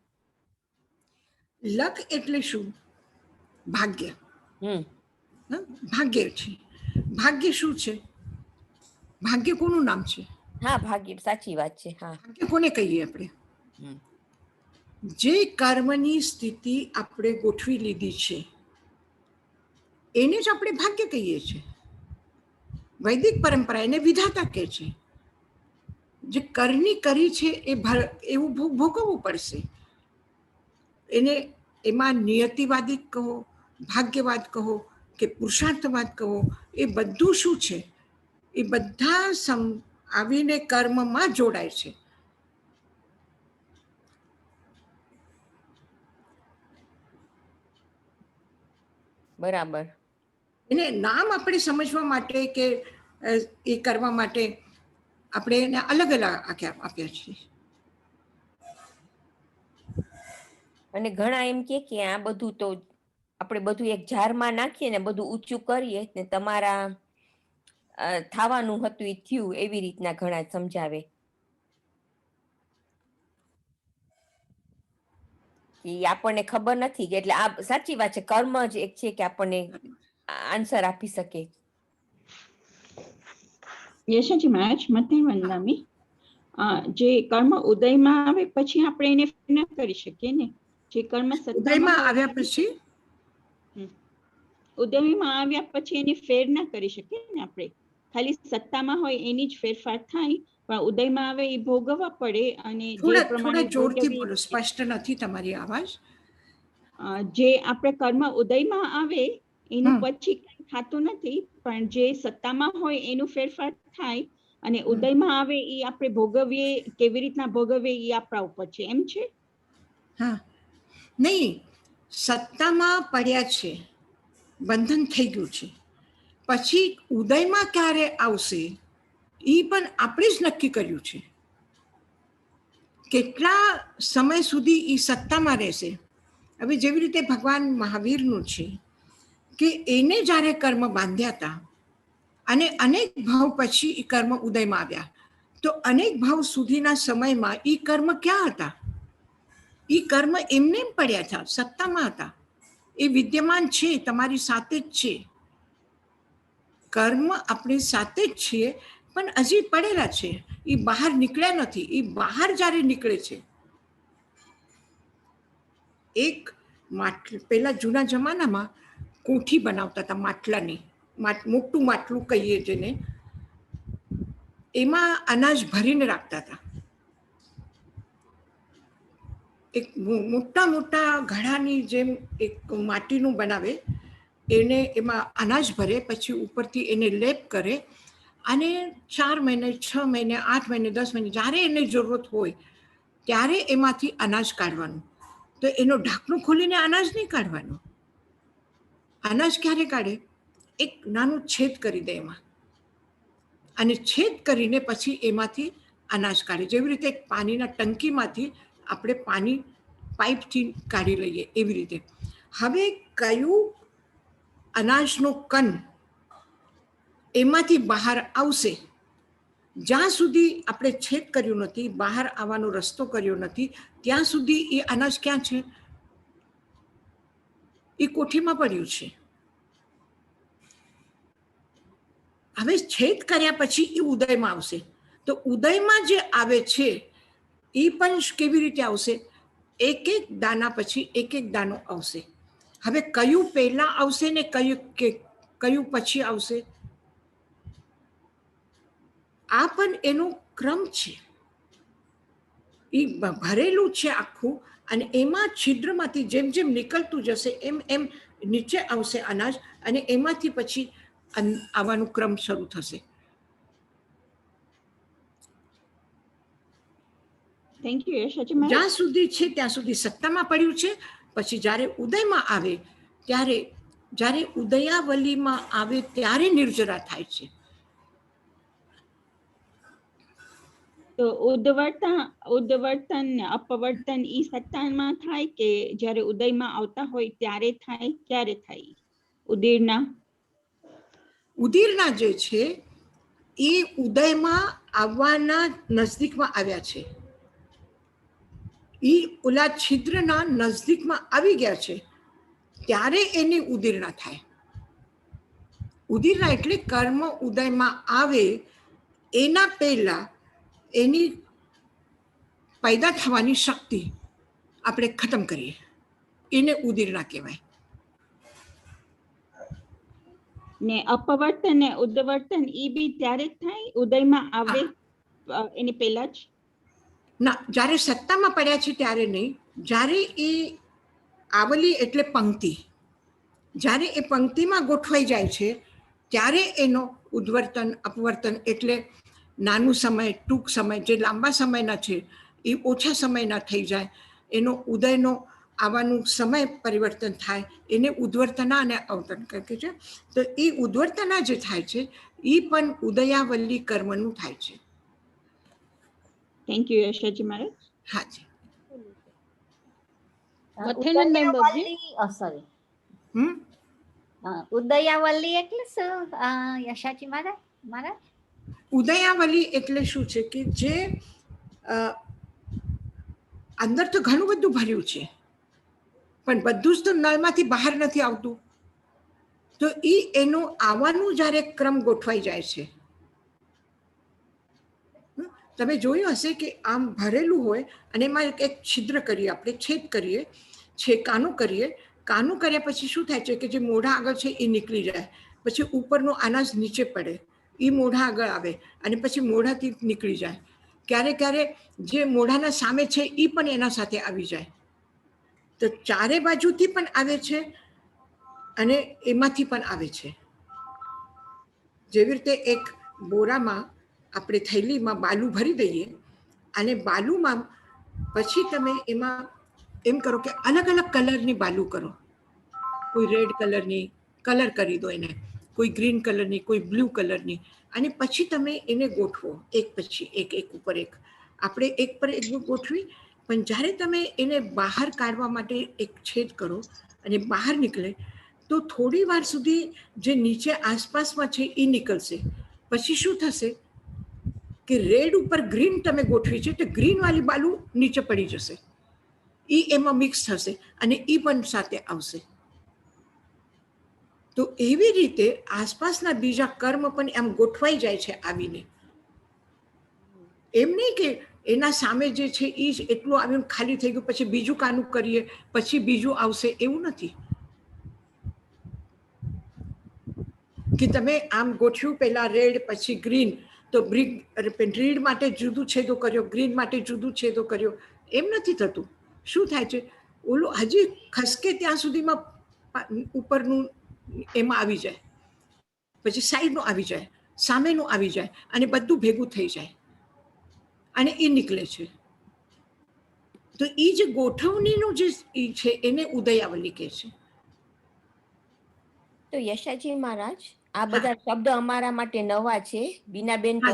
લક એટલે શું? ભાગ્ય. ભાગ્ય છે. ભાગ્ય શું છે? ભાગ્ય કોનું નામ છે? હા, ભાગ્ય, સાચી વાત છે. હા, ભાગ્ય કોને કહીએ આપણે? જે કર્મની સ્થિતિ આપણે ગોઠવી લીધી છે એને જ આપણે ભાગ્ય કહીએ છીએ. વૈદિક પરંપરા એને વિધાતા કહે છે. જે કરની કરી છે એવું ભોગવવું પડશે. એને એમાં નિયતિવાદી કહો, ભાગ્યવાદ કહો કે પુરુષાર્થવાદ કહો, એ બધું શું છે? એ બધા આવીને કર્મમાં જોડાય છે. બરાબર. એને નામ આપણે સમજવા માટે કે એ કરવા માટે આપણે એને અલગ અલગ આપ્યા છે. અને ઘણા એમ કે આ બધું તો આપણે બધું એક જારમાં નાખીએ ને બધું ઊંચું કરીએ ને તમારા થવાનું હતું એ થયું, એવી રીતના ઘણા સમજાવે. એ આપણને ખબર નથી કે, એટલે આ સાચી વાત છે, કર્મ જ એક છે કે આપણને આન્સર આપી શકે. યશાજી મહારાજ, મથેળ વંદામી, જે કર્મ ઉદયમાં આવે પછી આપણે એને ફેર ના કરી શકીએ ને? જે કર્મ ઉદયમાં આવ્યા પછી ઉદયમાં આવ્યા પછી એની ફેર ના કરી શકીએ ને આપણે? ખાલી સત્તામાં હોય એની જ ફેરફાર થાય, પણ ઉદયમાં આવે એ ભોગવવા પડે. અને જે પ્રમાણે જોરથી બોલો, સ્પષ્ટ નથી તમારી અવાજ. જે આપણે કર્મ ઉદયમાં આવે એનું પછી કઈ થતું નથી, પણ જે સત્તામાં હોય એનું ફેરફાર થાય, અને ઉદયમાં આવે એ આપણે ભોગવીએ, કેવી રીતના ભોગવીએ એ આપણા ઉપર છે, એમ છે? હા, નહીં, સત્તામાં પડ્યા છે, બંધન થઈ ગયું છે, પછી ઉદયમાં ક્યારે આવશે એ પણ આપણે જ નક્કી કર્યું છે. કેટલા સમય સુધી એ સત્તામાં રહેશે? હવે જેવી રીતે ભગવાન મહાવીરનું છે કે એને જ્યારે કર્મ બાંધ્યા હતા અને અનેક ભાવ પછી એ કર્મ ઉદયમાં આવ્યા, તો અનેક ભાવ સુધીના સમયમાં એ કર્મ ક્યાં હતા? એ કર્મ એમને પડ્યા હતા, સત્તામાં હતા. એ વિદ્યમાન છે, તમારી સાથે જ છે. કર્મ આપણી સાથે જ છીએ, પણ હજી પડેલા છે, એ બહાર નીકળ્યા નથી. એ બહાર જ્યારે નીકળે છે, એક પહેલા જૂના જમાનામાં કોઠી બનાવતા હતા માટલાની, મોટું માટલું કહીએ જેને, એમાં અનાજ ભરીને રાખતા હતા. એક મોટા મોટા ઘડાની જેમ એક માટીનું બનાવે, એને એમાં અનાજ ભરે, પછી ઉપરથી એને લેપ કરે, અને 4 મહિને, 6 મહિને, 8 મહિને, 10 મહિને જ્યારે એને જરૂરત હોય ત્યારે એમાંથી અનાજ કાઢવાનું. તો એનો ઢાંકણું ખોલીને અનાજ નહીં કાઢવાનું. અનાજ ક્યારે કાઢે? એક નાનું છેદ કરી દે એમાં, અને છેદ કરીને પછી એમાંથી અનાજ કાઢે. જેવી રીતે એક પાણીના ટંકીમાંથી આપણે પાણી પાઇપથી કાઢી લઈએ, એવી રીતે. હવે કયું અનાજનો કણ એમાંથી બહાર આવશે, જ્યાં સુધી આપણે છેદ કર્યું નથી, બહાર આવવાનો રસ્તો કર્યો નથી, ત્યાં સુધી એ અનાજ ક્યાં છે? એ કોઠીમાં પડ્યું છે. હવે છેદ કર્યા પછી એ ઉદયમાં આવશે. તો ઉદયમાં જે આવે છે એ પણ કેવી રીતે આવશે? એક એક દાના પછી એક એક દાનો આવશે. હવે કયું પહેલા આવશે ને કયું પછી આવશે, આ પણ એનો ક્રમ છે. એ ભરેલું છે આખું, અને એમાં છિદ્રમાંથી જેમ જેમ નીકળતું જશે એમ એમ નીચે આવશે અનાજ, અને એમાંથી પછી આવવાનું ક્રમ શરૂ થશે. થેન્ક યુ યશાજી મહારાજ. જ્યાં સુધી છે ત્યાં સુધી સત્તામાં પડ્યું છે. પછી જ્યારે ઉદયમાં આવે ત્યારે, જ્યારે ઉદયાવલીમાં આવે ત્યારે નિર્જરા થાય છે. તો ઉદ્વર્તન અપવર્તન ઈ સત્તામાં થાય કે જ્યારે ઉદયમાં આવતા હોય ત્યારે થાય? ક્યારે થાય? ઉદીરના જે છે એ ઉદયમાં આવવાના નજદીકમાં આવ્યા છે. એ ઓલા છિદ્રના નજદીકમાં આવી ગયા છે ત્યારે એની ઉદીરના થાય. ઉદીરના એટલે કર્મ ઉદયમાં આવે એના પહેલા એની પેદા થવાની શક્તિ આપણે ખતમ કરીએ, એને ઉદીરના કહેવાય. ને અપવર્તન ને ઉદ્વર્તન ઈ બી ત્યારે જ થાય ઉદયમાં આવે એની પહેલા જ? ના, જ્યારે સત્તામાં પડ્યા છે ત્યારે નહીં. જ્યારે એ આવલી એટલે પંક્તિ, જ્યારે એ પંક્તિમાં ગોઠવાઈ જાય છે ત્યારે એનો ઉદ્વર્તન અપવર્તન એટલે નાનું સમય, ટૂંક સમય, જે લાંબા સમયના છે એ ઓછા સમયના થઈ જાય. એનો ઉદયનો આવવાનું સમય પરિવર્તન થાય, એને ઉદ્વર્તના અને અવતરણ કહે છે. તો એ ઉદ્વર્તના જે થાય છે એ પણ ઉદયાવલી કર્મનું થાય છે. થેન્ક યુ યશાજી મહારાજ. હાજી. ઉદયાવલી એટલે શું યશાજી મહારાજ? ઉદયાવલી એટલે શું છે કે જે અંદર તો ઘણું બધું ભર્યું છે, પણ બધું જ તો નળમાંથી બહાર નથી આવતું. તો એનું આવવાનું જ્યારે ક્રમ ગોઠવાઈ જાય છે, તમે જોયું હશે કે આમ ભરેલું હોય અને એમાં એક છિદ્ર કરીએ, આપણે છેદ કરીએ, કાનું કરીએ. કાનું કર્યા પછી શું થાય છે કે જે મોઢા આગળ છે એ નીકળી જાય, પછી ઉપરનો અનાજ નીચે પડે, એ મોઢા આગળ આવે, અને પછી મોઢાથી નીકળી જાય. ક્યારે ક્યારે જે મોઢાના સામે છે એ પણ એના સાથે આવી જાય. તો ચારે બાજુથી પણ આવે છે અને એમાંથી પણ આવે છે. જેવી રીતે એક બોરામાં આપણે થેલીમાં બાલુ ભરી દઈએ, અને બાલુમાં પછી તમે એમાં એમ કરો કે અલગ અલગ કલરની બાલુ કરો. કોઈ રેડ કલરની કલર કરી દો એને, કોઈ ગ્રીન કલરની, કોઈ બ્લુ કલરની, અને પછી તમે એને ગોઠવો એક પછી એક, એક ઉપર એક. આપણે એક પર એક ગોઠવી, પણ જ્યારે તમે એને બહાર કાઢવા માટે એક છેદ કરો અને બહાર નીકળે તો થોડી વાર સુધી જે નીચે આસપાસમાં છે એ નીકળશે. પછી શું થશે કે રેડ ઉપર ગ્રીન તમે ગોઠવી છે તો ગ્રીન વાળી બાલુ નીચે પડી જશે, એ એમાં મિક્સ થશે અને એ પણ સાથે આવશે. તો એવી રીતે આસપાસના બીજા કર્મ પણ એમ ગોઠવાઈ જાય છે આવીને. એમ નહીં કે એના સામે જે છે એ જ એટલું આવ્યું ખાલી થઈ ગયું પછી બીજું કાનું કરીએ પછી બીજું આવશે, એવું નથી. કે તમે આમ ગોઠવ્યું પહેલા રેડ પછી ગ્રીન, તો રેડ માટે જુદું છેદો કર્યો, ગ્રીન માટે જુદું છેદો કર્યો, એમ નથી થતું. શું થાય છે, ઓલું હજી ખસકે ત્યાં સુધીમાં ઉપરનું એમાં આવી જાય, પછી સાઈડનું આવી જાય, સામેનું આવી જાય અને બધું ભેગું થઈ જાય અને એ નીકળે છે. તો એ જે ગોઠવણીનું જે છે એને ઉદયાવલી કહે છે. તો યશાજી મહારાજ, આ બધા શબ્દ અમારા માટે નવા છે. બીનાબેન તો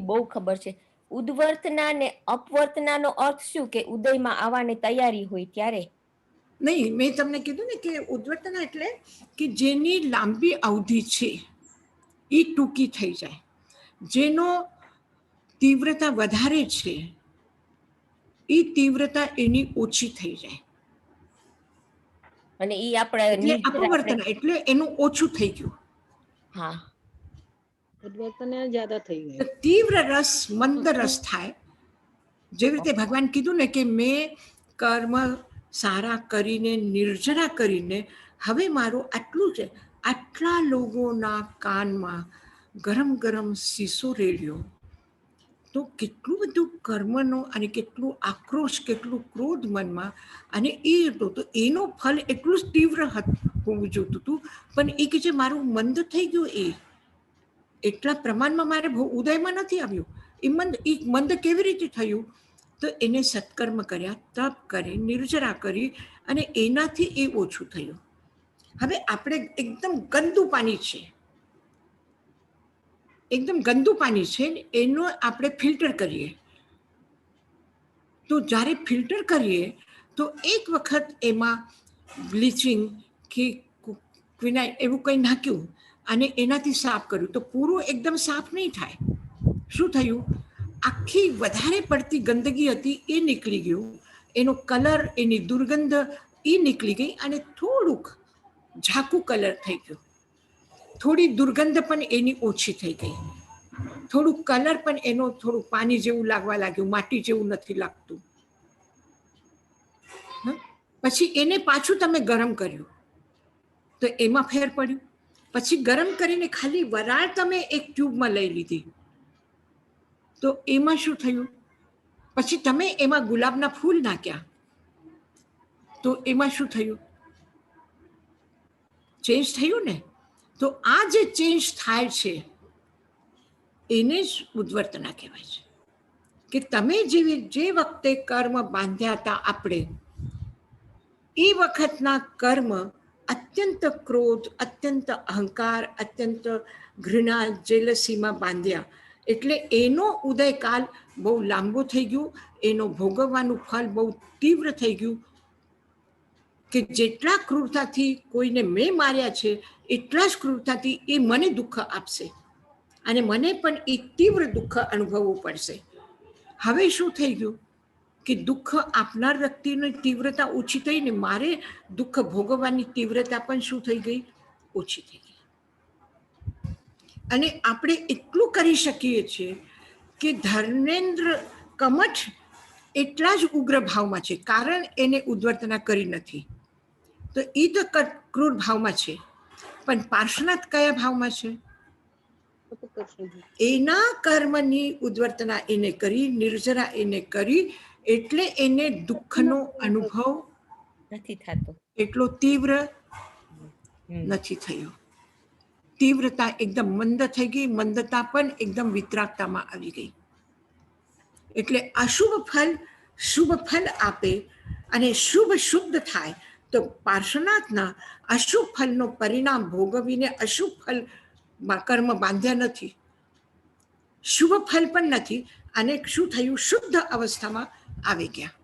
બહુ ખબર છે. ઉદ્વર્તના ને અપવર્તનાનો અર્થ શું? કે ઉદયમાં આવવાની તૈયારી હોય ત્યારે? નહીં, મેં તમને કીધું ને કે ઉદ્વર્તના એટલે કે જેની લાંબી અવધિ છે એ ટૂંકી થઈ જાય, જેનો તીવ્રતા વધારે છે એ તીવ્રતા એની ઓછી થઈ જાય. અને ઈ આપણે અપવર્તન એટલે એનું ઓછું થઈ ગયું. હા, ઉદ્વર્તન જ્યાદા થઈ ગયું. તીવ્ર રસ મંદ રસ થાય. જેવી રીતે ભગવાન કીધું ને કે મેં કર્મ સારા કરીને નિર્જરા કરીને હવે મારું આટલું છે. આટલા લોકોના કાનમાં ગરમ ગરમ શીશો રેડ્યો, તો કેટલું બધું કર્મનો અને કેટલું આક્રોશ, કેટલું ક્રોધ મનમાં, અને એ હતો તો એનો ફલ એટલું જ તીવ્ર હોવું જોતું હતું. પણ એ કે જે મારું મંદ થઈ ગયું, એ એટલા પ્રમાણમાં મારે ઉદયમાં નથી આવ્યું. એ મંદ કેવી રીતે થયું? તો એને સત્કર્મ કર્યા, તપ કરી, નિર્જરા કરી અને એનાથી એ ઓછું થયું. હવે આપણે એકદમ ગંદુ પાણી છે, એકદમ ગંદુ પાણી છે, એનો આપણે ફિલ્ટર કરીએ. તો જ્યારે ફિલ્ટર કરીએ તો એક વખત એમાં બ્લીચિંગ કે ક્વિનાઇન એવું કંઈ નાખ્યું અને એનાથી સાફ કર્યું, તો પૂરું એકદમ સાફ નહીં થાય. શું થયું? આખી વધારે પડતી ગંદકી હતી એ નીકળી ગયું, એનો કલર, એની દુર્ગંધ એ નીકળી ગઈ અને થોડુંક ઝાકું કલર થઈ ગયું. થોડી દુર્ગંધ પણ એની ઓછી થઈ ગઈ, થોડું કલર પણ એનો થોડું પાણી જેવું લાગવા લાગ્યું, માટી જેવું નથી લાગતું. પછી એને પાછું તમે ગરમ કર્યું તો એમાં ફેર પડ્યું. પછી ગરમ કરીને ખાલી વરાળ તમે એક ટ્યુબમાં લઈ લીધી, તો એમાં શું થયું? પછી તમે એમાં ગુલાબના ફૂલ નાખ્યા, તો એમાં શું થયું? ચેન્જ થયું ને. તો આ જે ચેન્જ થાય છે એને જ ઉદ્વર્તના કહેવાય છે. કે તમે જે વખતે કર્મ બાંધ્યા હતા આપણે, એ વખતના કર્મ અત્યંત ક્રોધ, અત્યંત અહંકાર, અત્યંત ઘૃણા, જેલસીમાં બાંધ્યા, એટલે એનો ઉદયકાલ બહુ લાંબો થઈ ગયું, એનો ભોગવવાનું ફળ બહુ તીવ્ર થઈ ગયું. કે જેટલા ક્રૂરતાથી કોઈને મેં માર્યા છે એટલા જ ક્રૂરતાથી એ મને દુઃખ આપશે અને મને પણ એ તીવ્ર દુઃખ અનુભવવું પડશે. હવે શું થઈ ગયું કે દુઃખ આપનાર વ્યક્તિની તીવ્રતા ઓછી થઈ ને મારે દુઃખ ભોગવવાની તીવ્રતા પણ શું થઈ ગઈ? ઓછી થઈ ગઈ. અને આપણે એટલું કરી શકીએ છીએ કે ધર્મેન્દ્ર કમઠ એટલા જ ઉગ્ર ભાવમાં છે, કારણ એને ઉદ્વર્તના કરી નથી. તો એ તો ક્રૂર ભાવમાં છે, પણ પાર્શ્વનાથ કયા ભાવમાં છે? એના કર્મની ઉદ્વર્તના એને કરી, નિર્જરા એને કરી, એટલે એને દુઃખનો અનુભવ નથી થતો, એટલો તીવ્ર નથી થયો. તીવ્રતા એકદમ મંદ થઈ ગઈ, મંદતા પણ એકદમ વિતરાગતામાં આવી ગઈ. એટલે અશુભ ફલ શુભ ફલ આપે અને શુભ શુદ્ધ થાય. તો પાર્શ્વનાથના અશુભ ફલનો પરિણામ ભોગવીને અશુભ ફલ કર્મ બાંધ્યા નથી, શુભ ફલ પણ નથી, અને શું થયું? શુદ્ધ અવસ્થામાં આવી ગયા.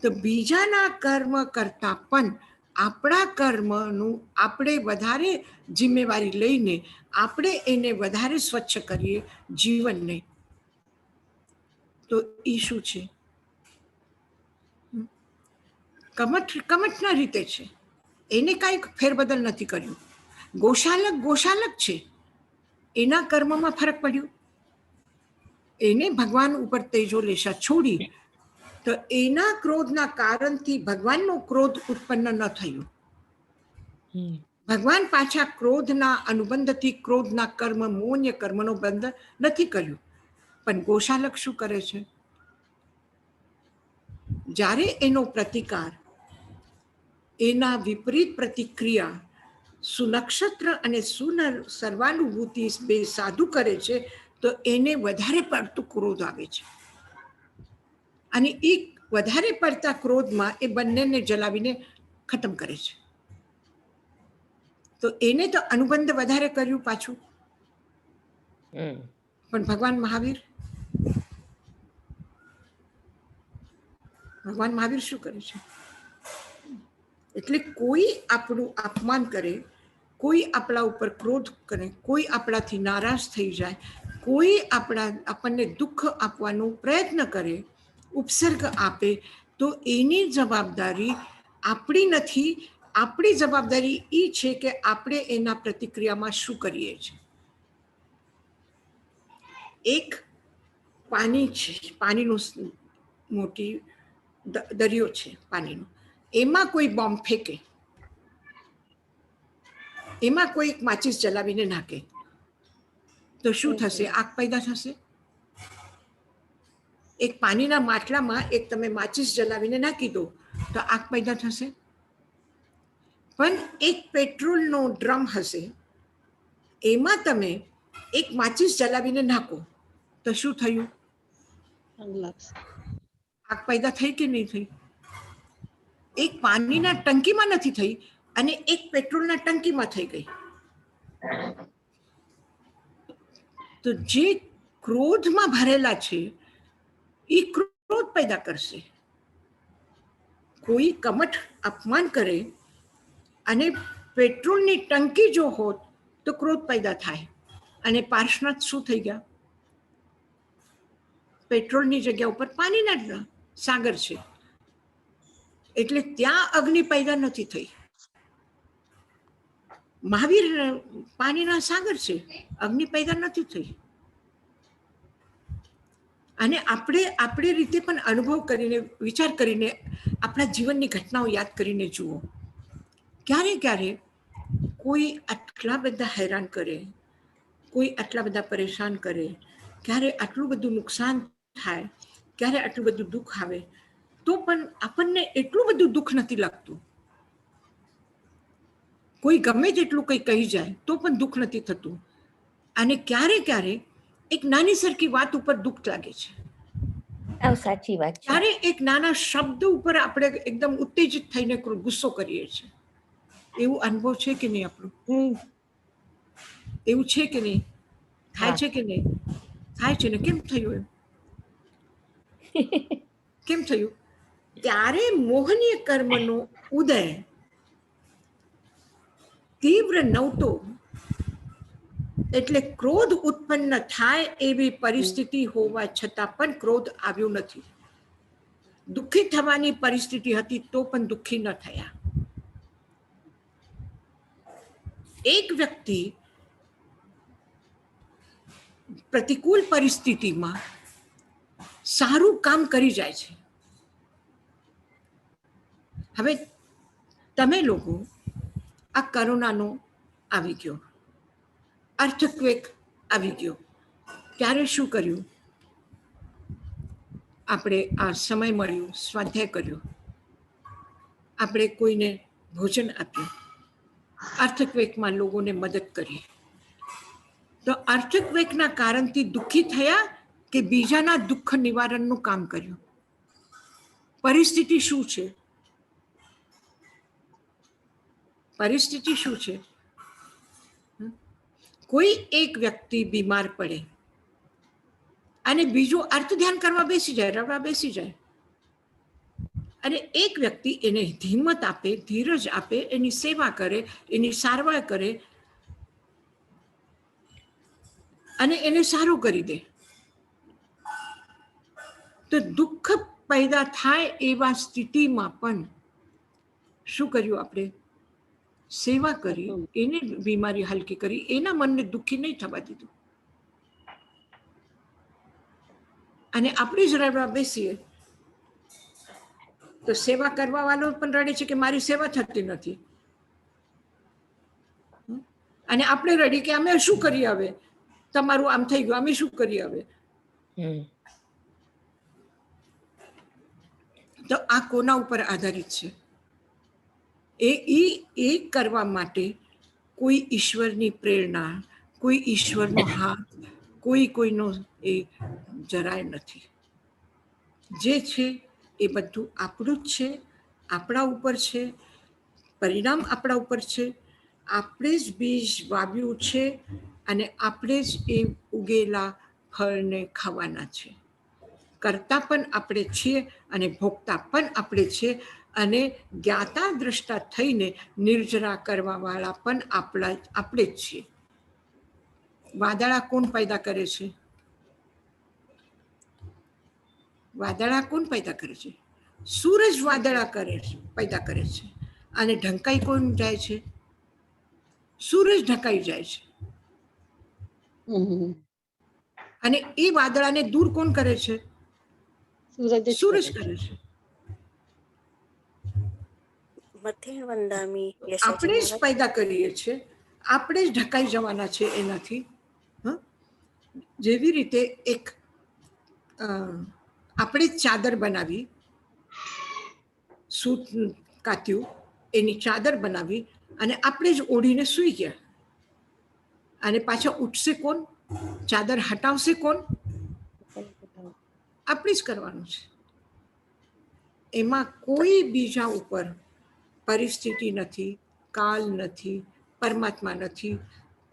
તો બીજાના કર્મ કરતા પણ આપણા કર્મનું આપણે વધારે જિમ્મેવારી લઈને આપણે એને વધારે સ્વચ્છ કરીએ જીવનને, તો એ શું છે? કમઠના રીતે છે, એને કાંઈ ફેરબદલ નથી કર્યું. ગોશાલક ગોશાલક છે, એના કર્મમાં ફરક પડ્યો. એને ભગવાન ઉપર તેજો લેશા છોડી તો એના ક્રોધના કારણથી ભગવાનનો ક્રોધ ઉત્પન્ન ન થયો. ભગવાન પાછા ક્રોધના અનુબંધથી ક્રોધના કર્મ મૌન્ય કર્મનો બંધ નથી કર્યું. પણ ગોશાલક શું કરે છે? જ્યારે એનો પ્રતિકાર, એના વિપરીત પ્રતિક્રિયા સુનક્ષત્ર અને સર્વાનુભૂતિ બે સાધુ કરે છે તો એને વધારે પડતું ક્રોધ આવે છે. અને એ વધારે પડતા ક્રોધમાં એ બંનેને જલાવીને ખતમ કરે છે. તો એને તો અનુબંધ વધારે કર્યું પાછું. પણ ભગવાન મહાવીર શું કરે છે? એટલે કોઈ આપણું અપમાન કરે, કોઈ આપણા ઉપર ક્રોધ કરે, કોઈ આપણાથી નારાજ થઈ જાય, કોઈ આપણને દુઃખ આપવાનો પ્રયત્ન કરે, ઉપસર્ગ આપે, તો એની જવાબદારી આપણી નથી. આપણી જવાબદારી એ છે કે આપણે એના પ્રતિક્રિયામાં શું કરીએ છીએ. એક પાણી છે, પાણીનો મોટી દરિયો છે પાણીનો, એમાં કોઈ બોમ્બ ફેંકે, એમાં કોઈ માચીસ જલાવીને નાખે તો શું થશે? આગ પેદા થશે. એક પાણીના માટલામાં એક તમે માચીસ જલાવીને નાખી દો તો આગ પેદા થશે. પણ એક પેટ્રોલનો ડ્રમ હશે, એમાં તમે એક માચીસ જલાવીને નાખો તો શું થયું? આગ પેદા થઈ કે નહીં થઈ? એક પાણીના ટંકીમાં નથી થઈ અને એક પેટ્રોલના ટંકીમાં થઈ ગઈ. તો જે ક્રોધમાં ભરેલા છે એ ક્રોધ પેદા કરશે. કોઈ કમઠ અપમાન કરે અને પેટ્રોલની ટંકી જો હોત તો ક્રોધ પેદા થાય. અને પાર્શ્વનાથ શું થઈ ગયા? પેટ્રોલની જગ્યા ઉપર પાણીના સાગર છે, એટલે ત્યાં અગ્નિ પેદા નથી થઈ. મહાવીર પાણીના સાગર છે, અગ્નિ પેદા નથી થઈ. અને આપણે રીતે પણ અનુભવ કરીને, વિચાર કરીને, આપણા જીવનની ઘટનાઓ યાદ કરીને જુઓ. ક્યારે ક્યારે કોઈ આટલા બધા હેરાન કરે, કોઈ આટલા બધા પરેશાન કરે, ક્યારે આટલું બધું નુકસાન થાય, ક્યારે આટલું બધું દુઃખ આવે, તો પણ આપણને એટલું બધું દુઃખ નથી લાગતું. કોઈ ગમે તેટલું કંઈ કહી જાય તો પણ દુઃખ નથી થતું. અને ક્યારે ક્યારે એક નાની સરખી વાત ઉપર દુઃખ લાગે છે. સાચી વાત છે. ક્યારે એક નાના શબ્દ ઉપર આપણે એકદમ ઉત્તેજિત થઈને ગુસ્સો કરીએ છીએ. એવું અનુભવ છે કે નહીં આપણું? એવું છે કે નહીં? થાય છે કે નહીં? થાય છે ને. કેમ થયું એમ? કેમ થયું? ત્યારે મોહનીય કર્મનો ઉદય, તીવ્ર નવતો, એટલે ક્રોધ ઉત્પન્ન થાય એવી પરિસ્થિતિ હોવા છતાં પણ ક્રોધ આવ્યો નથી. દુઃખી થવાની પરિસ્થિતિ હતી તો પણ દુઃખી ન થયા. એક વ્યક્તિ પ્રતિકૂળ પરિસ્થિતિમાં સારું કામ કરી જાય છે. હવે તમે લોકો આ કોરોનાનો આવી ગયો, અર્થક્વેક આવી ગયો, ત્યારે શું કર્યું? આપણે આ સમય મળ્યું, સ્વાધ્યાય કર્યો, આપણે કોઈને ભોજન આપ્યું, અર્થક્વેકમાં લોકોને મદદ કરી. તો અર્થક્વેકના કારણથી દુઃખી થયા કે બીજાના દુઃખ નિવારણનું કામ કર્યું? પરિસ્થિતિ શું છે? પરિસ્થિતિ શું છે? કોઈ એક વ્યક્તિ બીમાર પડે અને બીજું અર્થ ધ્યાન કરવા બેસી જાય, રડવા બેસી જાય, અને એક વ્યક્તિ એને હિંમત આપે, ધીરજ આપે, એની સેવા કરે, એની સારવાર કરે અને એને સારું કરી દે. તો દુઃખ પેદા થાય એવા સ્થિતિમાં પણ શું કર્યું આપણે? સેવા કરી, એની બીમારી હલકી કરી, એના મનને દુઃખી નહીં થવા દીધું. અને આપણે જ રડવા બેસીએ તો સેવા કરવા વાળો પણ રડે છે કે મારી સેવા થતી નથી, અને આપણે રડી કે અમે શું કરીએ હવે, તમારું આમ થઈ ગયું, અમે શું કરીએ હવે. તો આ કોના ઉપર આધારિત છે? એ કરવા માટે કોઈ ઈશ્વરની પ્રેરણા, કોઈ ઈશ્વરનો હાથ, કોઈનો એ જરાય નથી. જે છે એ બધું આપણું જ છે, આપણા ઉપર છે, પરિણામ આપણા ઉપર છે. આપણે જ બીજ વાવ્યું છે અને આપણે જ એ ઉગેલા ફળને ખાવાના છે. કરતા પણ આપણે છીએ અને ભોગતા પણ આપણે છીએ, અને જ્ઞાતા દ્રષ્ટા થઈને નિર્જરા કરવા વાળા પણ આપણે જ છીએ. વાદળા કોણ પેદા કરે છે? વાદળા કોણ પેદા કરે છે? સૂરજ વાદળા પેદા કરે છે. અને ઢંકાઈ કોણ જાય છે? સૂરજ ઢંકાઈ જાય છે. અને એ વાદળાને દૂર કોણ કરે છે? સૂરજ કરે છે. આપણે જ પેદા કરીએ છીએ, આપણે જ ઢકાઈ જવાના છે એનાથી. જેવી રીતે એક આપણે ચાદર બનાવી, સૂત કાત્યું, એની ચાદર બનાવી અને આપણે જ ઓઢીને સૂઈ ગયા, અને પાછા ઉઠશે કોણ? ચાદર હટાવશે કોણ? આપણે જ કરવાનું છે. એમાં કોઈ બીજા ઉપર પરિસ્થિતિ નથી, કાલ નથી, પરમાત્મા નથી,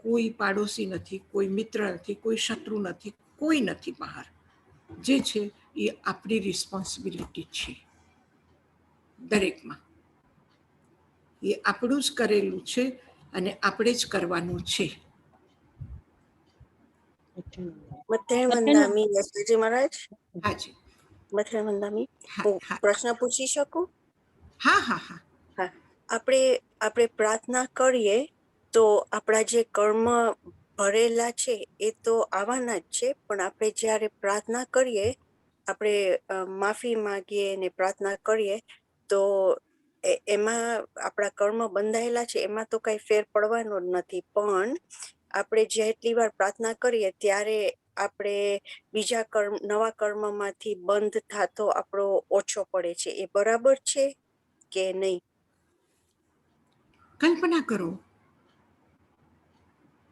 કોઈ પાડોશી નથી, કોઈ મિત્ર નથી, કોઈ શત્રુ નથી, કોઈ નથી બહાર. જે છે એ આપણી રિસ્પોન્સિબિલિટી છે દરેકમાં. એ આપણું જ કરેલું છે અને આપણે જ કરવાનું છે. યશોજી મહારાજ, હાજી. હું પ્રશ્ન પૂછી શકું? હા હા હા. હા, આપણે પ્રાર્થના કરીએ તો આપણા જે કર્મ ભરેલા છે એ તો આવવાના જ છે, પણ આપણે જ્યારે પ્રાર્થના કરીએ, આપણે માફી માંગીએ ને પ્રાર્થના કરીએ તો એમાં આપણા કર્મ બંધાયેલા છે, એમાં તો કઈ ફેર પડવાનો જ નથી. પણ આપણે જેટલી વાર પ્રાર્થના કરીએ ત્યારે આપણે બીજા નવા કર્મમાંથી બંધ થતો આપણો ઓછો પડે છે. એ બરાબર છે કે નહીં? કલ્પના કરો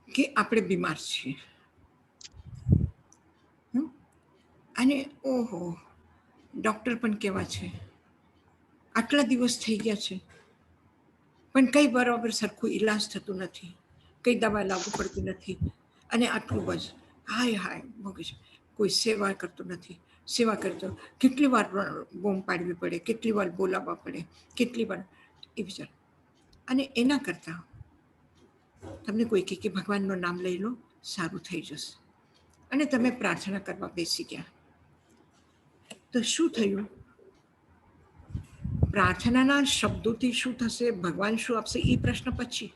કે આપણે બીમાર છીએ અને ઓહો, ડોક્ટર પણ કેવા છે, આટલા દિવસ થઈ ગયા છે પણ કઈ બરાબર સરખું ઈલાજ થતું નથી, કઈ દવા લાગુ પડતી નથી, અને આટલું બસ હાય હાય ભોગે છે. કોઈ સેવા કરતું નથી. સેવા કરતો કેટલી વાર બૂમ પાડવી પડે, કેટલી વાર બોલાવવા પડે, કેટલી વાર એ વિચાર. અને એના કરતા તમને કોઈ કે ભગવાનનું નામ લઈ લો, સારું થઈ જશે, અને તમે પ્રાર્થના કરવા બેસી ગયા, તો શું થયું? પ્રાર્થનાના શબ્દોથી શું થશે, ભગવાન શું આપશે, એ પ્રશ્ન પછી.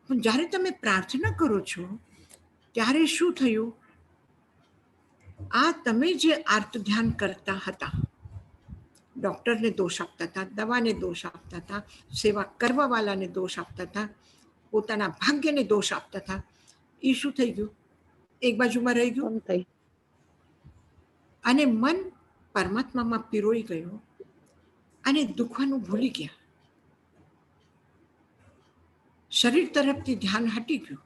પણ જ્યારે તમે પ્રાર્થના કરો છો ત્યારે શું થયું? આ તમે જે આર્ત ધ્યાન કરતા હતા, ડોક્ટરને દોષ આપતા હતા, દવાને દોષ આપતા હતા, સેવા કરવા વાળાને દોષ આપતા હતા, પોતાના ભાગ્યને દોષ આપતા હતા, એ શું થઈ ગયું? એક બાજુમાં રહી ગયું, અને મન પરમાત્મામાં પીરોઈ ગયું અને દુખવાનું ભૂલી ગયા. શરીર તરફથી ધ્યાન હટી ગયું.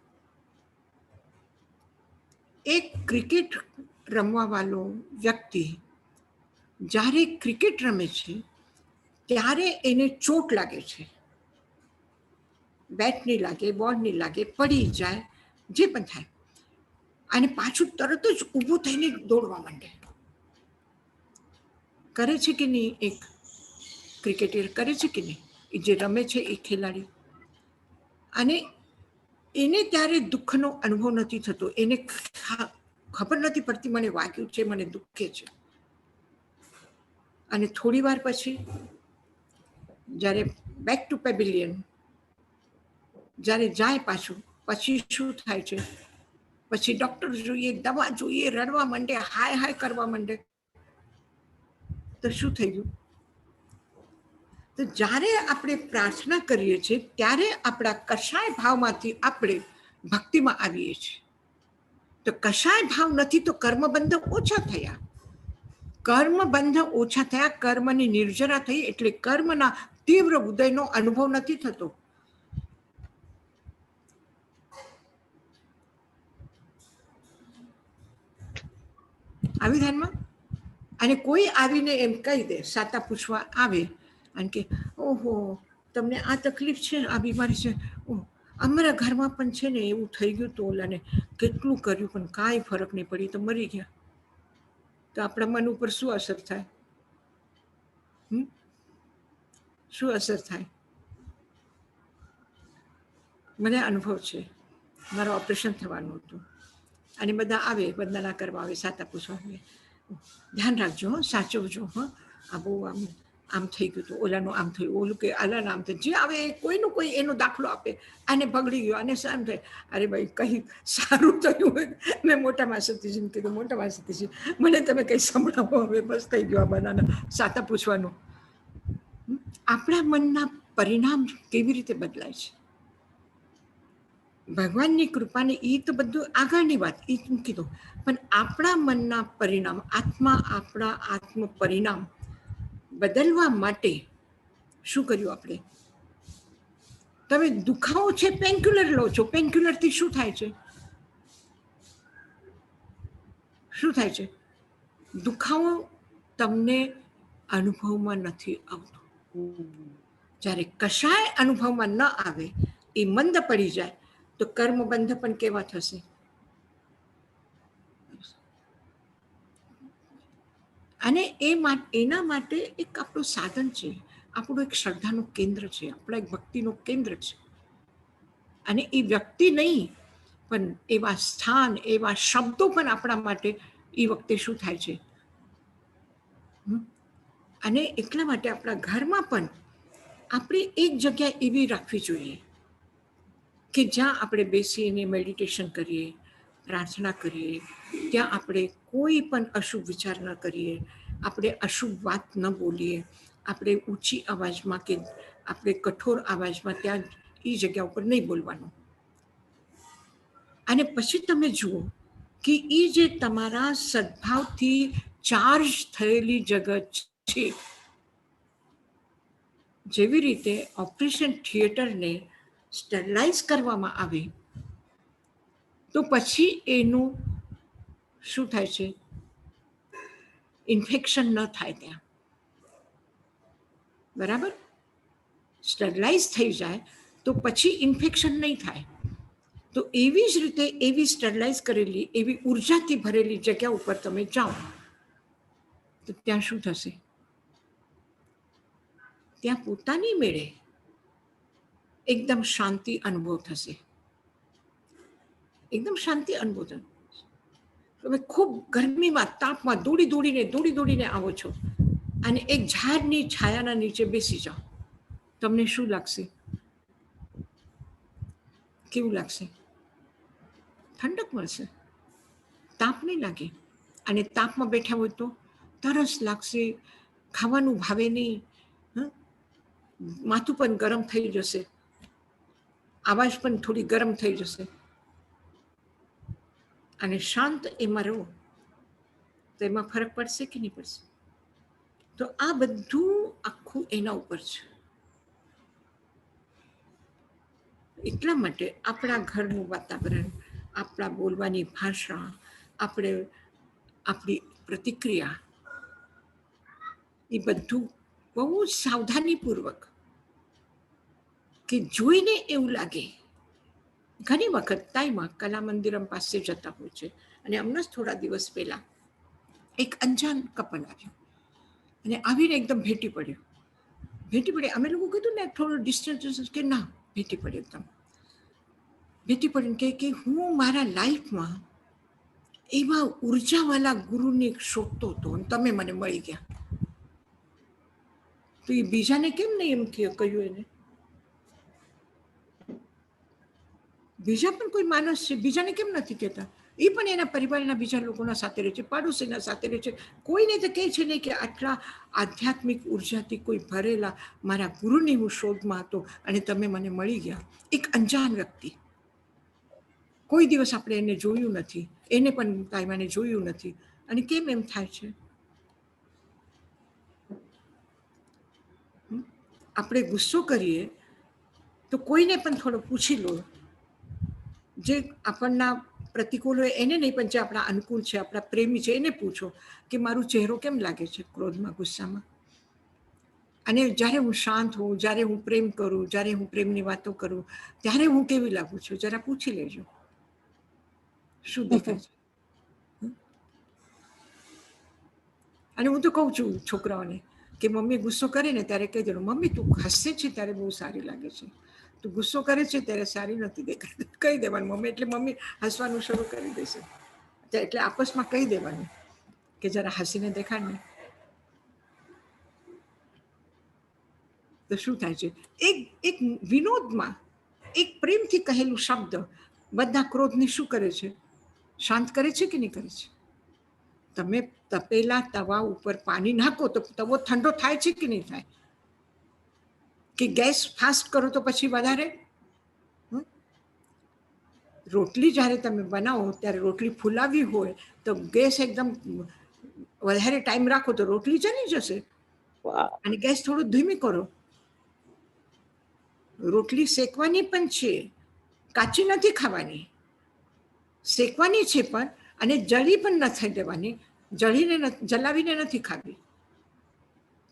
એક ક્રિકેટ રમવા વાળો વ્યક્તિ જ્યારે ક્રિકેટ રમે છે ત્યારે એને ચોટ લાગે છે, બેટ નહીં લાગે, બોલ નહીં લાગે, પડી જાય, જે પણ થાય, અને પાછું તરત જ ઊભું થઈને દોડવા માંડે. કરે છે કે નહીં? એક ક્રિકેટર કરે છે કે નહીં? એ જે રમે છે એ ખેલાડી. અને એને ત્યારે દુઃખનો અનુભવ નથી થતો, એને ખબર નથી પડતી મને વાગ્યું છે, મને દુખે છે. અને થોડી વાર પછી જ્યારે બેક ટુ પેવિલિયન જ્યારે જાય પાછું, પછી શું થાય છે? પછી ડોક્ટર જોઈએ, દવા જોઈએ, રડવા માંડે, હાય હાય કરવા માંડે. તો શું થઈ ગયું? તો જ્યારે આપણે પ્રાર્થના કરીએ છીએ ત્યારે આપણા કશાય ભાવમાંથી આપણે ભક્તિમાં આવીએ છીએ. તો કશાય ભાવ નથી તો કર્મબંધ ઓછા થયા. કર્મબંધ ઓછા થયા, કર્મની નિર્જરા થઈ, એટલે કર્મના તીવ્ર ઉદયનો અનુભવ નથી થતો. આવી ધ્યાનમાં. અને કોઈ આવીને એમ કહી દે, સાતા પૂછવા આવે અને કે ઓહો તમને આ તકલીફ છે, આ બીમારી છે, અમારા ઘરમાં પણ છે ને એવું થઈ ગયું તો ઓલાને કેટલું કર્યું પણ કાંઈ ફરક નહીં પડી, તો મરી ગયા. તો આપણા મન ઉપર શું અસર થાય? શું અસર થાય? મને અનુભવ છે, મારું ઓપરેશન થવાનું હતું અને બધા આવે, વંદના કરવા આવે, સાતા પૂછવા આવે, ધ્યાન રાખજો, સાચવજો, આ બહુ આમ થઈ ગયું હતું, ઓલાનું આમ થયું, ઓલું કે આલાનું આમ થયું, જે આવે કોઈનું કોઈ એનો દાખલો આપે, આને બગડી ગયો, આને સારું થાય. અરે ભાઈ કંઈ સારું થયું હોય, મેં મોટા માસતીજીને કીધું, મોટા માસતીજી મને તમે કંઈ સંભળાવો, હવે બસ થઈ ગયો આ બનાના સાતા પૂછવાનું. આપણા મનના પરિણામ કેવી રીતે બદલાય છે? ભગવાનની કૃપાને એ તો બધું આગળની વાત, એ મૂકી દો, પણ આપણા મનના પરિણામ, આપણા આત્મ પરિણામ બદલવા માટે શું કર્યું આપણે? તમે દુખાવો છે, પેનક્યુલર લો છો, પેનક્યુલરથી શું થાય છે? શું થાય છે? દુખાવો તમને અનુભવમાં નથી આવતો. જ્યારે કશાય અનુભવમાં ન આવે, એ મંદ પડી જાય, તો કર્મબંધ પણ કેવા થશે? અને એના માટે એક આપણું સાધન છે, આપણું એક શ્રદ્ધાનું કેન્દ્ર છે, આપણા એક ભક્તિનું કેન્દ્ર છે. અને એ વ્યક્તિ નહીં, પણ એવા સ્થાન, એવા શબ્દો પણ આપણા માટે એ વખતે શું થાય છે? અને એટલા માટે આપણા ઘરમાં પણ આપણે એક જગ્યા એવી રાખવી જોઈએ કે જ્યાં આપણે બેસીને મેડિટેશન કરીએ, પ્રાર્થના કરીએ, ત્યાં આપણે કોઈ પણ અશુભ વિચાર ન કરીએ, આપણે અશુભ વાત ન બોલીએ, આપણે ઊંચી અવાજમાં કે આપણે કઠોર અવાજમાં ત્યાં એ જગ્યા ઉપર નહીં બોલવાનું. અને પછી તમે જુઓ કે એ જે તમારા સદભાવથી ચાર્જ થયેલી જગત છે, જેવી રીતે ઓપરેશન થિયેટરને સ્ટરલાઇઝ કરવામાં આવે, તો પછી એનું શું થાય છે? ઇન્ફેક્શન ન થાય ત્યાં. બરાબર? સ્ટરલાઇઝ થઈ જાય તો પછી ઇન્ફેક્શન નહીં થાય. તો એવી જ રીતે એવી સ્ટરલાઇઝ કરેલી, એવી ઉર્જાથી ભરેલી જગ્યા ઉપર તમે જાઓ તો ત્યાં શું થશે? ત્યાં પોતાની મેળે એકદમ શાંતિ અનુભવ થશે. એકદમ શાંતિ અનુભવ થશે. તમે ખૂબ ગરમીમાં, તાપમાં દોડીને આવો છો અને એક ઝાડની છાયાના નીચે બેસી જાઓ, તમને શું લાગશે? કેવું લાગશે? ઠંડક મળશે, તાપ નહીં લાગે. અને તાપમાં બેઠા હોય તો તરસ લાગશે, ખાવાનું ભાવે નહીં, માથું પણ ગરમ થઈ જશે, આવાજ પણ થોડી ગરમ થઈ જશે. અને શાંત એમાં રહો તો એમાં ફરક પડશે કે નહીં પડશે? તો આ બધું આખું એના ઉપર છે. એટલા માટે આપણા ઘરનું વાતાવરણ, આપણા બોલવાની ભાષા, આપણી પ્રતિક્રિયા, એ બધું બહુ સાવધાનીપૂર્વક, કે જોઈને એવું લાગે. ઘણી વખત તાઈમાં કલા મંદિરમ પાસે જતા હોય છે, અને હમણાં જ થોડા દિવસ પહેલા એક અંજાન કપલ આવ્યું અને આવીને એકદમ ભેટી પડ્યું. અમે લોકો કીધું ને થોડું ડિસ્ટન્સ, કે ના, ભેટી પડ્યું એકદમ. ભેટી પડીને કે હું મારા લાઈફમાં એવા ઉર્જાવાળા ગુરુને શોધતો હતો અને તમે મને મળી ગયા. તો એ બીજાને કેમ નહીં એમ કહ્યું? એને બીજા પણ કોઈ માણસ છે, બીજાને કેમ નથી કહેતા? એ પણ એના પરિવારના બીજા લોકોના સાથે રહે છે, પાડોશીના સાથે રહે છે. કોઈને તો કહે છે નહીં કે આટલા આધ્યાત્મિક ઉર્જાથી કોઈ ભરેલા મારા ગુરુની હું શોધમાં હતો અને તમે મને મળી ગયા. એક અંજાન વ્યક્તિ, કોઈ દિવસ આપણે એને જોયું નથી, એને પણ તાઈવાને જોયું નથી. અને કેમ એમ થાય છે? આપણે ગુસ્સો કરીએ તો કોઈને પણ થોડો પૂછી લો, જે આપણના પ્રતિકૂળ હોય એને નહીં, પણ જે આપણા અનુકૂળ છે, આપણા પ્રેમી છે, એને પૂછો કે મારું ચહેરો કેમ લાગે છે ક્રોધમાં, ગુસ્સામાં. અને જ્યારે હું શાંત હોઉં, જ્યારે હું પ્રેમ કરું, જ્યારે હું પ્રેમની વાતો કરું, ત્યારે હું કેવી લાગુ છું, જરા પૂછી લેજો. શું દેખાય છે? અને હું તો કહું છું છોકરાઓને કે મમ્મી ગુસ્સો કરે ને ત્યારે કહી દેવાનું, મમ્મી તું હસે છે ત્યારે બહુ સારી લાગે છે, તું ગુસ્સો કરે છે ત્યારે સારી નથી દેખાતી. કહી દેવાનું મમ્મી, એટલે મમ્મી હસવાનું શરૂ કરી દેશે. એટલે આપસમાં કહી દેવાનું કે જરા હસીને દેખાડ ને. તો શું થાય છે? એક વિનોદમાં, એક પ્રેમથી કહેલું શબ્દ બધા ક્રોધને શું કરે છે? શાંત કરે છે કે નહીં કરે છે? તમે તપેલા તવા ઉપર પાણી નાખો તો તવો ઠંડો થાય છે કે નહીં થાય? કે ગેસ ફાસ્ટ કરો તો પછી વધારે? રોટલી જ્યારે તમે બનાવો ત્યારે રોટલી ફૂલાવી હોય તો ગેસ એકદમ વધારે ટાઈમ રાખો તો રોટલી જલી જશે. અને ગેસ થોડું ધીમી કરો. રોટલી શેકવાની પણ છે, કાચી નથી ખાવાની, શેકવાની છે પણ, અને જળી પણ ન થઈ દેવાની, જલાવીને નથી ખાવી.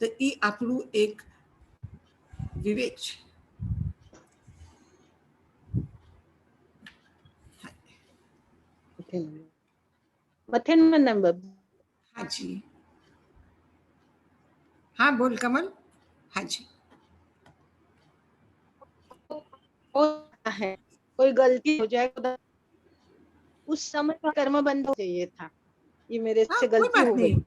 તો એ આપણું એક વિવેક છે. હાજી, हाँ बोल कमल. हाजी, है कोई गलती हो जाए उस समय कर्म बंद हो चाहिए था, ये मेरे हाँ से कोई गलती बात हो गई, नहीं,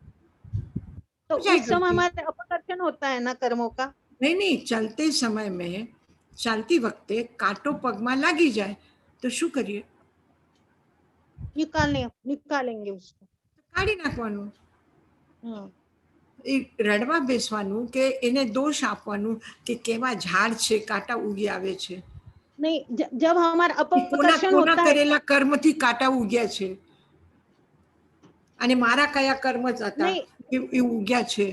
तो हो जाए उस समय गलती. हमारे अपकर्षण होता है ना कर्मों का. नहीं, चलते समय में, ચાલતી વખતે કાંટો પગમાં લાગી જાય તો શું કરીએ? निकालेंगे उसको. કાઢી નાખવાનું. એ રડવા બેસવાનું કે એને દોષ આપવાનું કે કેવા ઝાડ છે, કાંટા ઉગી આવે છે? नहीं, जब हमारा अपकर्षण કોના होता है, કરેલા કર્મથી કાંટા ઉગ્યા છે અને મારા કયા કર્મ હતા नहीं, એ ઉગ્યા છે,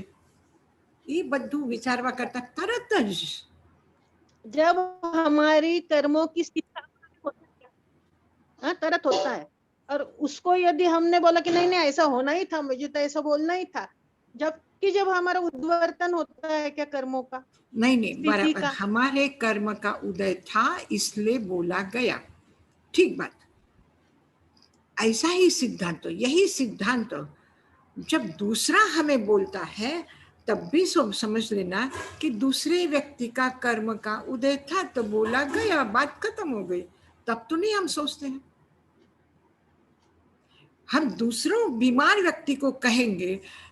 એ બધું વિચારવા કરતા તરત જ जब हमारी कर्मों की स्थिति हाँ तरत होता है, और उसको यदि हमने बोला कि नहीं नहीं ऐसा होना ही था, मुझे तो ऐसा बोलना ही था, जबकि जब हमारा उद्वर्तन होता है क्या कर्मों का, नहीं स्थिति बराबर, का, हमारे कर्म का उदय था इसलिए बोला गया, ठीक बात. ऐसा ही सिद्धांत, यही सिद्धांत जब दूसरा हमें बोलता है तब भी समझ लेना कि दूसरे व्यक्ति का कर्म का उदय था तो बोला गया, बात खत्म हो गई. तब तो नहीं हम सोचते हैं. हम दूसरों बीमार व्यक्ति को कहेंगे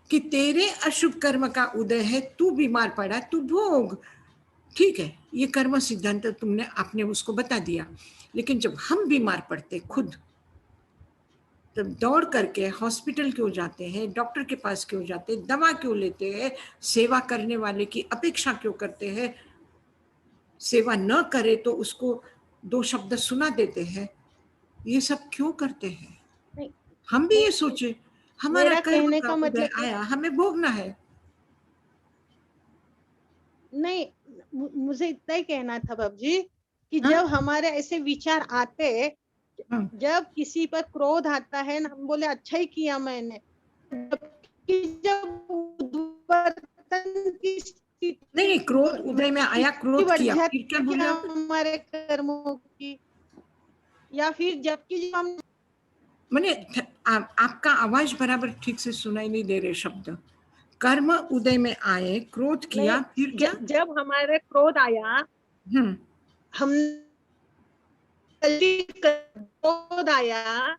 कि तेरे अशुभ कर्म का उदय है, तू बीमार पड़ा, तू भोग. ठीक है, ये कर्म सिद्धांत तुमने आपने उसको बता दिया. लेकिन जब हम बीमार पड़ते खुद, तब दौड़ करके हॉस्पिटल क्यों जाते हैं, डॉक्टर के पास क्यों जाते हैं, दवा क्यों लेते हैं, सेवा करने वाले की अपेक्षा क्यों करते हैं, सेवा न करे तो उसको दो शब्द सुना देते हैं, ये सब क्यों करते हैं? नहीं, हम भी ये सोचे हमारा मेरा कर्म कहने का का उदय मतलब आया, हमें भोगना है. नहीं, मुझे इतना ही कहना था बाबू जी कि हाँ? जब हमारे ऐसे विचार आते, हाँ. जब किसी पर क्रोध आता है ना, हम बोले अच्छा ही किया मैंने, जबकि जब उद्वर्तन की स्थिति नहीं, क्रोध उदय में आया, क्रोध बढ़ किया, जाती फिर क्या है बोले आप? हमारे कर्मों की, या फिर जबकि जब हम मैंने आपका आवाज बराबर ठीक से सुनाई नहीं दे रहे शब्द. कर्म उदय में आए, क्रोध किया, फिर क्या? जब हमारे क्रोध आया, हम क्रोध आया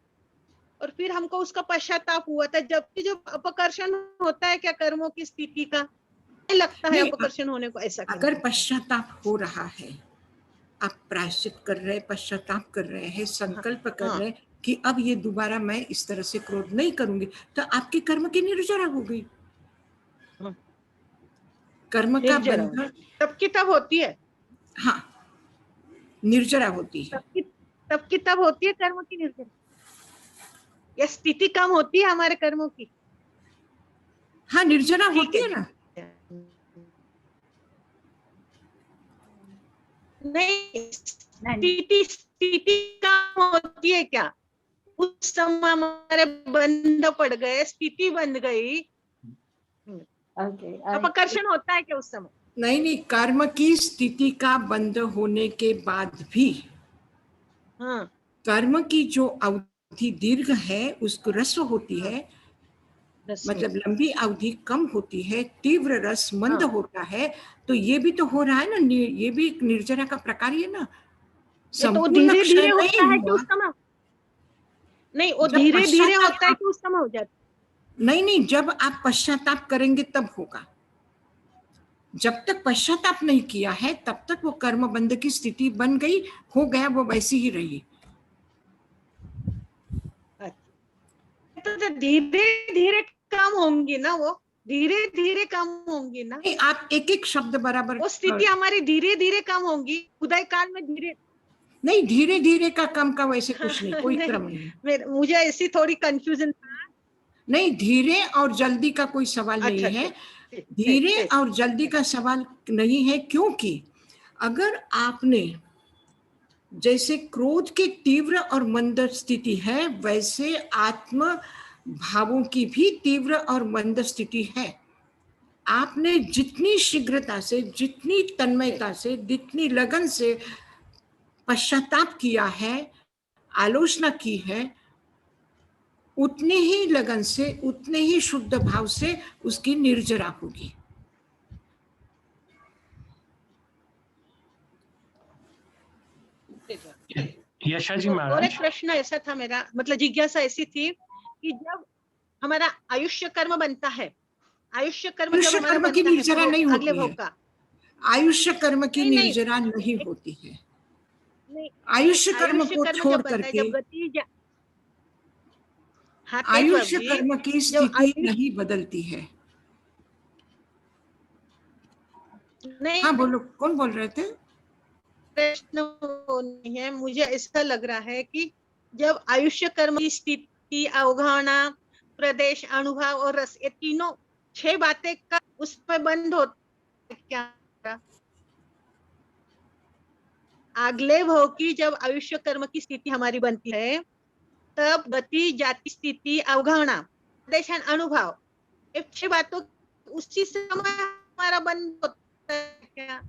और फिर हमको उसका पश्चाताप हुआ था, जबकि जो अपकर्षण होता है क्या कर्मों की स्थिति का, लगता है अपकर्षण होने को ऐसा. अगर पश्चाताप हो रहा है, आप प्रायश्चित कर रहे हैं, पश्चाताप कर रहे हैं, संकल्प कर रहे हैं, कि अब ये दोबारा मैं इस तरह से क्रोध नहीं करूंगी, तो आपके कर्म की निर्जरा हो गई। कर्म का निर्जरा बंधन, तब की तब होती है, हाँ, निर्जरा होती है। तब की तब होती है कर्म की निर्जरा, या स्थिति कम होती है हमारे कर्मों की। हाँ, निर्जरा ठीक होती है ना। नहीं, स्थिति कम होती है क्या? उस समय हमारे बंध पड़ गए, स्थिति बन गई, अपकर्षण होता है क्या उस समय? नहीं नहीं, कर्म की स्थिति का बंद होने के बाद भी हाँ, कर्म की जो अवधि दीर्घ है उसको रस्व होती है, मतलब लंबी अवधि कम होती है, तीव्र रस मंद होता है, तो ये भी तो हो रहा है ना, ये भी एक निर्जरा का प्रकार ही है ना। ये तो संपूर्ण धीरे क्षय धीरे नहीं होता है कि हुआ। उस समय, नहीं वो जब धीरे धीरे पश्चाताप होता है कि उस समय हो जाता है? नहीं नहीं, जब आप पश्चाताप करेंगे तब होगा। जब तक पश्चाताप नहीं किया है तब तक वो कर्म बंध की स्थिति बन गई, हो गया, वो वैसी ही रही। तो धीरे धीरे कम होंगी ना, वो धीरे धीरे कम होंगी ना, नहीं, आप एक एक शब्द बराबर, वो स्थिति हमारी धीरे धीरे कम होंगी, उदय काल में धीरे नहीं, धीरे धीरे का कम का वैसे कुछ नहीं, कोई क्रम नहीं। मुझे ऐसी थोड़ी कंफ्यूजन। नहीं, धीरे और जल्दी का कोई सवाल नहीं अच्छा, है। ठीक, धीरे ठीक। और जल्दी का सवाल नहीं है, क्योंकि अगर आपने, जैसे क्रोध की तीव्र और मंद स्थिति है, वैसे आत्म भावों की भी तीव्र और मंद स्थिति है। आपने जितनी शीघ्रता से, जितनी तन्मयता से, जितनी लगन से पश्चाताप किया है, आलोचना की है, उतने ही लगन से, उतने ही शुद्ध भाव से उसकी निर्जरा होगी। यशा जी और महाराज, एक प्रश्न ऐसा था मेरा, मतलब जिज्ञासा ऐसी थी कि जब हमारा आयुष्य कर्म बनता है, आयुष्य कर्म जब आयुष्य हमारा कर्म की बनता है निर्जरा नहीं अगले होती भोग है। का, आयुष्य कर्म की नहीं, नहीं, निर्जरा नहीं होती है। नहीं, आयुष्य कर्म आयुष्य को कर्म छोड़ जब बनता है, करके जब गति हाँ, तेज आयुष्य बाबूजी, कर्म की जब स्थिति नहीं बदलती है। नहीं, हाँ बोलो, कौन बोल रहे थे? प्रश्न वो नहीं है, मुझे ऐसा लग रहा है कि जब आयुष्य कर्म की स्थिति, अवगाहना, प्रदेश, अनुभव और रस, ये तीनों 6 बातें का उसमें बंद होता है क्या? अगले भाव की जब आयुष्य कर्म की स्थिति हमारी बनती है, तब गति, जाति, स्थिति, अवगाहना, प्रदेश, अनुभव, ये 6 बातों उसी समय हमारा बंद होता है क्या?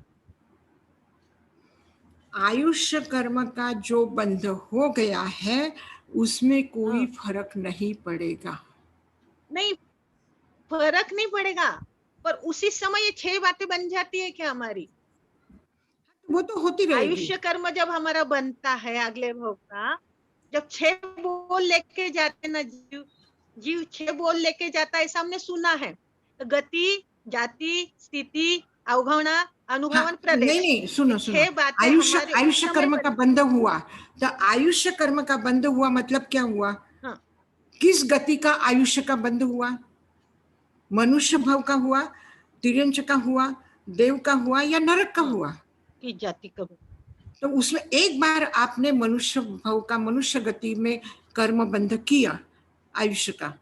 आयुष्य कर्म का जो बंध हो गया है उसमें कोई फर्क नहीं पड़ेगा। नहीं, फर्क नहीं पड़ेगा, पर उसी समय ये 6 बातें बन जाती है क्या हमारी? वो तो होती रहेगी। आयुष्य कर्म जब हमारा बनता है अगले भोग का, जब 6 बोल लेके जाते ना जीव 6 बोल लेके जाता है, ऐसा हमने सुना है। तो गति, जाति, स्थिति, अवगाहना, अनुभवन, हाँ, प्रदेश, नहीं नहीं, सुनो सुनो, 6 बातें आयुष्य हमारे आयुष्य समय कर्म का बंध हुआ, तो आयुष्य कर्म का बंध हुआ मतलब क्या हुआ? हाँ, किस गति का आयुष्य का बंध हुआ? मनुष्य भाव का हुआ, तिर्यंच का हुआ, देव का हुआ, या नरक का हुआ? की जाति कब? तो उसमें एक बार आपने मनुष्य भाव का, मनुष्य गति में कर्म बंध किया आयुष्य का,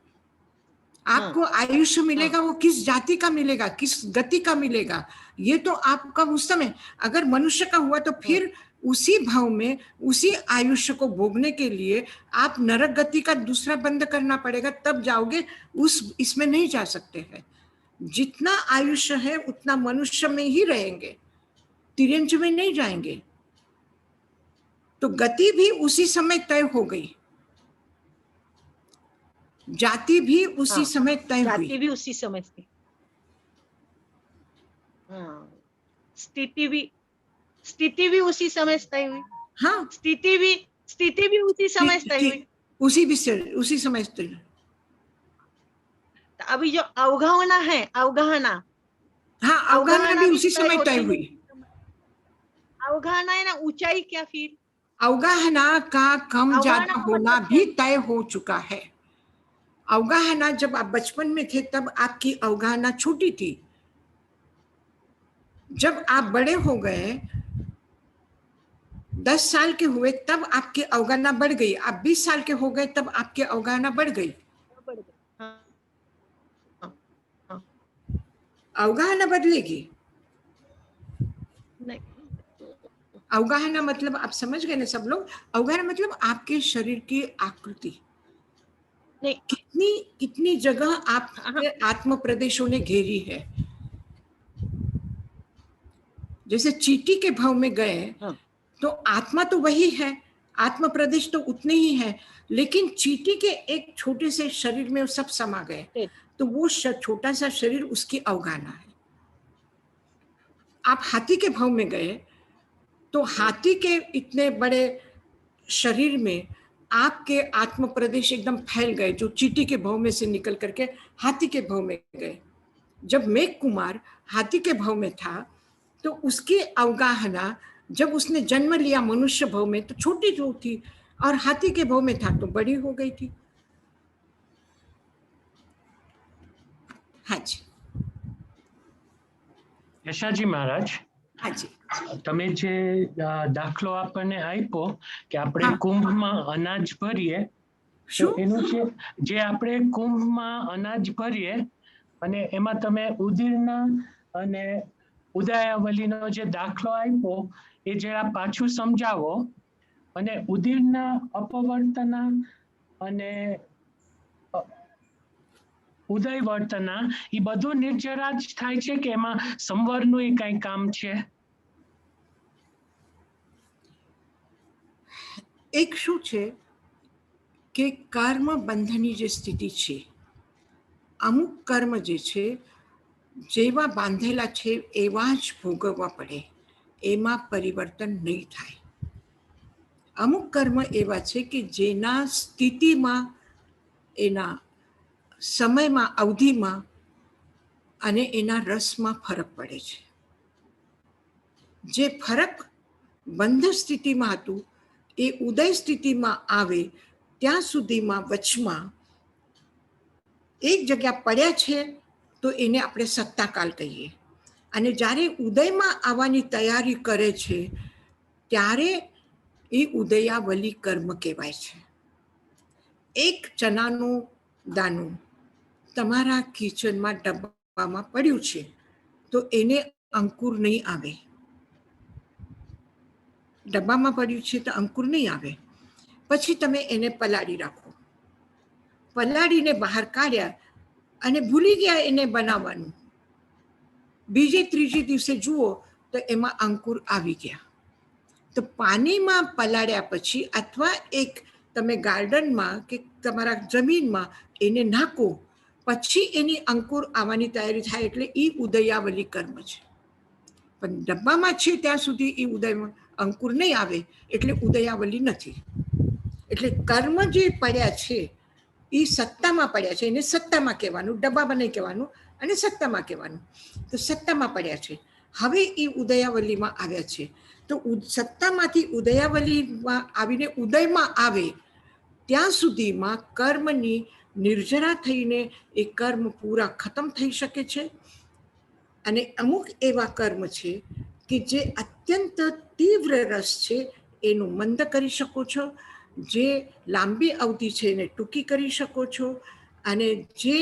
आपको आयुष्य मिलेगा, वो किस जाति का मिलेगा, किस गति का मिलेगा, ये तो आपका उस समय, अगर मनुष्य का हुआ तो फिर उसी भाव में, उसी आयुष्य को भोगने के लिए आप नरक गति का दूसरा बंध करना पड़ेगा, तब जाओगे। इसमें नहीं जा सकते हैं। जितना आयुष्य है उतना मनुष्य में ही रहेंगे, तिर्यंच में नहीं जाएंगे। तो गति भी उसी समय तय हो गई, जाति भी उसी समय तय हुई, जाति भी उसी समय से, स्थिति भी उसी समय तय हुई। हाँ, स्थिति भी उसी समय तय हुई। उसी समय तय। तो अभी जो अवगाहना है, अवगाहना, हाँ, अवगाहना भी उसी समय तय होती हुई। है। अवगाहना है ना, ऊंचाई क्या फिर? अवगाहना का कम अवगाहना ज्यादा का होना मतलब भी तय हो चुका है। अवगाहना जब आप बचपन में थे तब आपकी अवगाहना छोटी थी, जब आप बड़े हो गए 10 साल के हुए तब आपकी अवगाहना बढ़ गई, आप 20 साल के हो गए तब आपकी अवगाहना बढ़ गई। हाँ, हाँ, अवगाहना बदलेगी। नहीं, अवगाहना मतलब आप समझ गए ना सब लोग? अवगाहना मतलब आपके शरीर की आकृति, नहीं, कितनी कितनी जगह हाँ, आपके आत्म प्रदेशों ने घेरी है। जैसे चींटी के भाव में गए हाँ, तो आत्मा तो वही है, आत्म प्रदेश तो उतने ही है, लेकिन चींटी के एक छोटे से शरीर में वो सब समा गए, ठीक। तो वो छोटा सा शरीर उसकी अवगाहना है। आप हाथी के भाव में गए तो हाथी के इतने बड़े शरीर में आपके आत्म प्रदेश एकदम फैल गए, जो चींटी के भाव में से निकल करके हाथी के भाव में गए। जब मेघ कुमार हाथी के भाव में था तो उसकी अवगाहना जब उसने जन्म लिया मनुष्य भाव में तो छोटी जो थी, और हाथी के भाव में था तो बड़ी हो गई थी। हाँ जी, યશાજી મહારાજ, हाँ जी, તમે જે દાખલો આપણને આપ્યો કે આપણે હા. કુંભમાં અનાજ ભરીએ, તો શું? એનું જે આપણે કુંભમાં અનાજ ભરીએ અને એમાં તમે ઉદીરના અને ઉદયાવલીનો જે દાખલો આપ્યો એ જરા પાછું સમજાવો. અને ઉદીરના અપવર્તના અને ઉદય વર્તના એ બધું નિર્જરા જ થાય છે કે એમાં સંવરનું કઈ કામ છે? એક શું છે કે કર્મ બંધનની જે સ્થિતિ છે, અમુક કર્મ જે છે જેવા બાંધેલા છે એવા જ ભોગવવા પડે, એમાં પરિવર્તન નહીં થાય. અમુક કર્મ એવા છે કે જેના સ્થિતિમાં, એના સમયમાં, અવધિમાં અને એના રસમાં ફરક પડે છે. જે ફરક બંધ સ્થિતિમાં હતું એ ઉદય સ્થિતિમાં આવે ત્યાં સુધીમાં વચમાં એક જગ્યા પડ્યા છે તો એને આપણે સત્તાકાલ કહીએ, અને જ્યારે ઉદયમાં આવવાની તૈયારી કરે છે ત્યારે એ ઉદયાવલી કર્મ કહેવાય છે. એક ચનાનું દાણું તમારા કિચનમાં ડબ્બામાં પડ્યું છે તો એને અંકુર નહીં આવે. ડબ્બામાં પડ્યું છે તો અંકુર નહીં આવે. પછી તમે એને પલાળી રાખો, પલાળીને બહાર કાઢ્યા અને ભૂલી ગયા એને બનાવવાનું, બીજે ત્રીજે દિવસે જુઓ તો એમાં અંકુર આવી ગયા. તો પાણીમાં પલાળ્યા પછી અથવા એક તમે ગાર્ડનમાં કે તમારા જમીનમાં એને નાખો, પછી એની અંકુર આવવાની તૈયારી થાય એટલે એ ઉદયાવલી કર્મ છે. પણ ડબ્બામાં છે ત્યાં સુધી એ ઉદયમાં અંકુર નહીં આવે એટલે ઉદયાવલી નથી. એટલે કર્મ જે પડ્યા છે એ સત્તામાં પડ્યા છે, એને સત્તામાં કહેવાનું, ડબ્બામાં નહીં કહેવાનું, અને સત્તામાં કહેવાનું. તો સત્તામાં પડ્યા છે, હવે એ ઉદયાવલીમાં આવ્યા છે. તો સત્તામાંથી ઉદયાવલીમાં આવીને ઉદયમાં આવે ત્યાં સુધીમાં કર્મની નિર્જરા થઈને એ કર્મ પૂરા ખતમ થઈ શકે છે. અને અમુક એવા કર્મ છે કે જે અત્યંત તીવ્ર રસ છે એનું મંદ કરી શકો છો, જે લાંબી અવધિ છે એને ટૂંકી કરી શકો છો, અને જે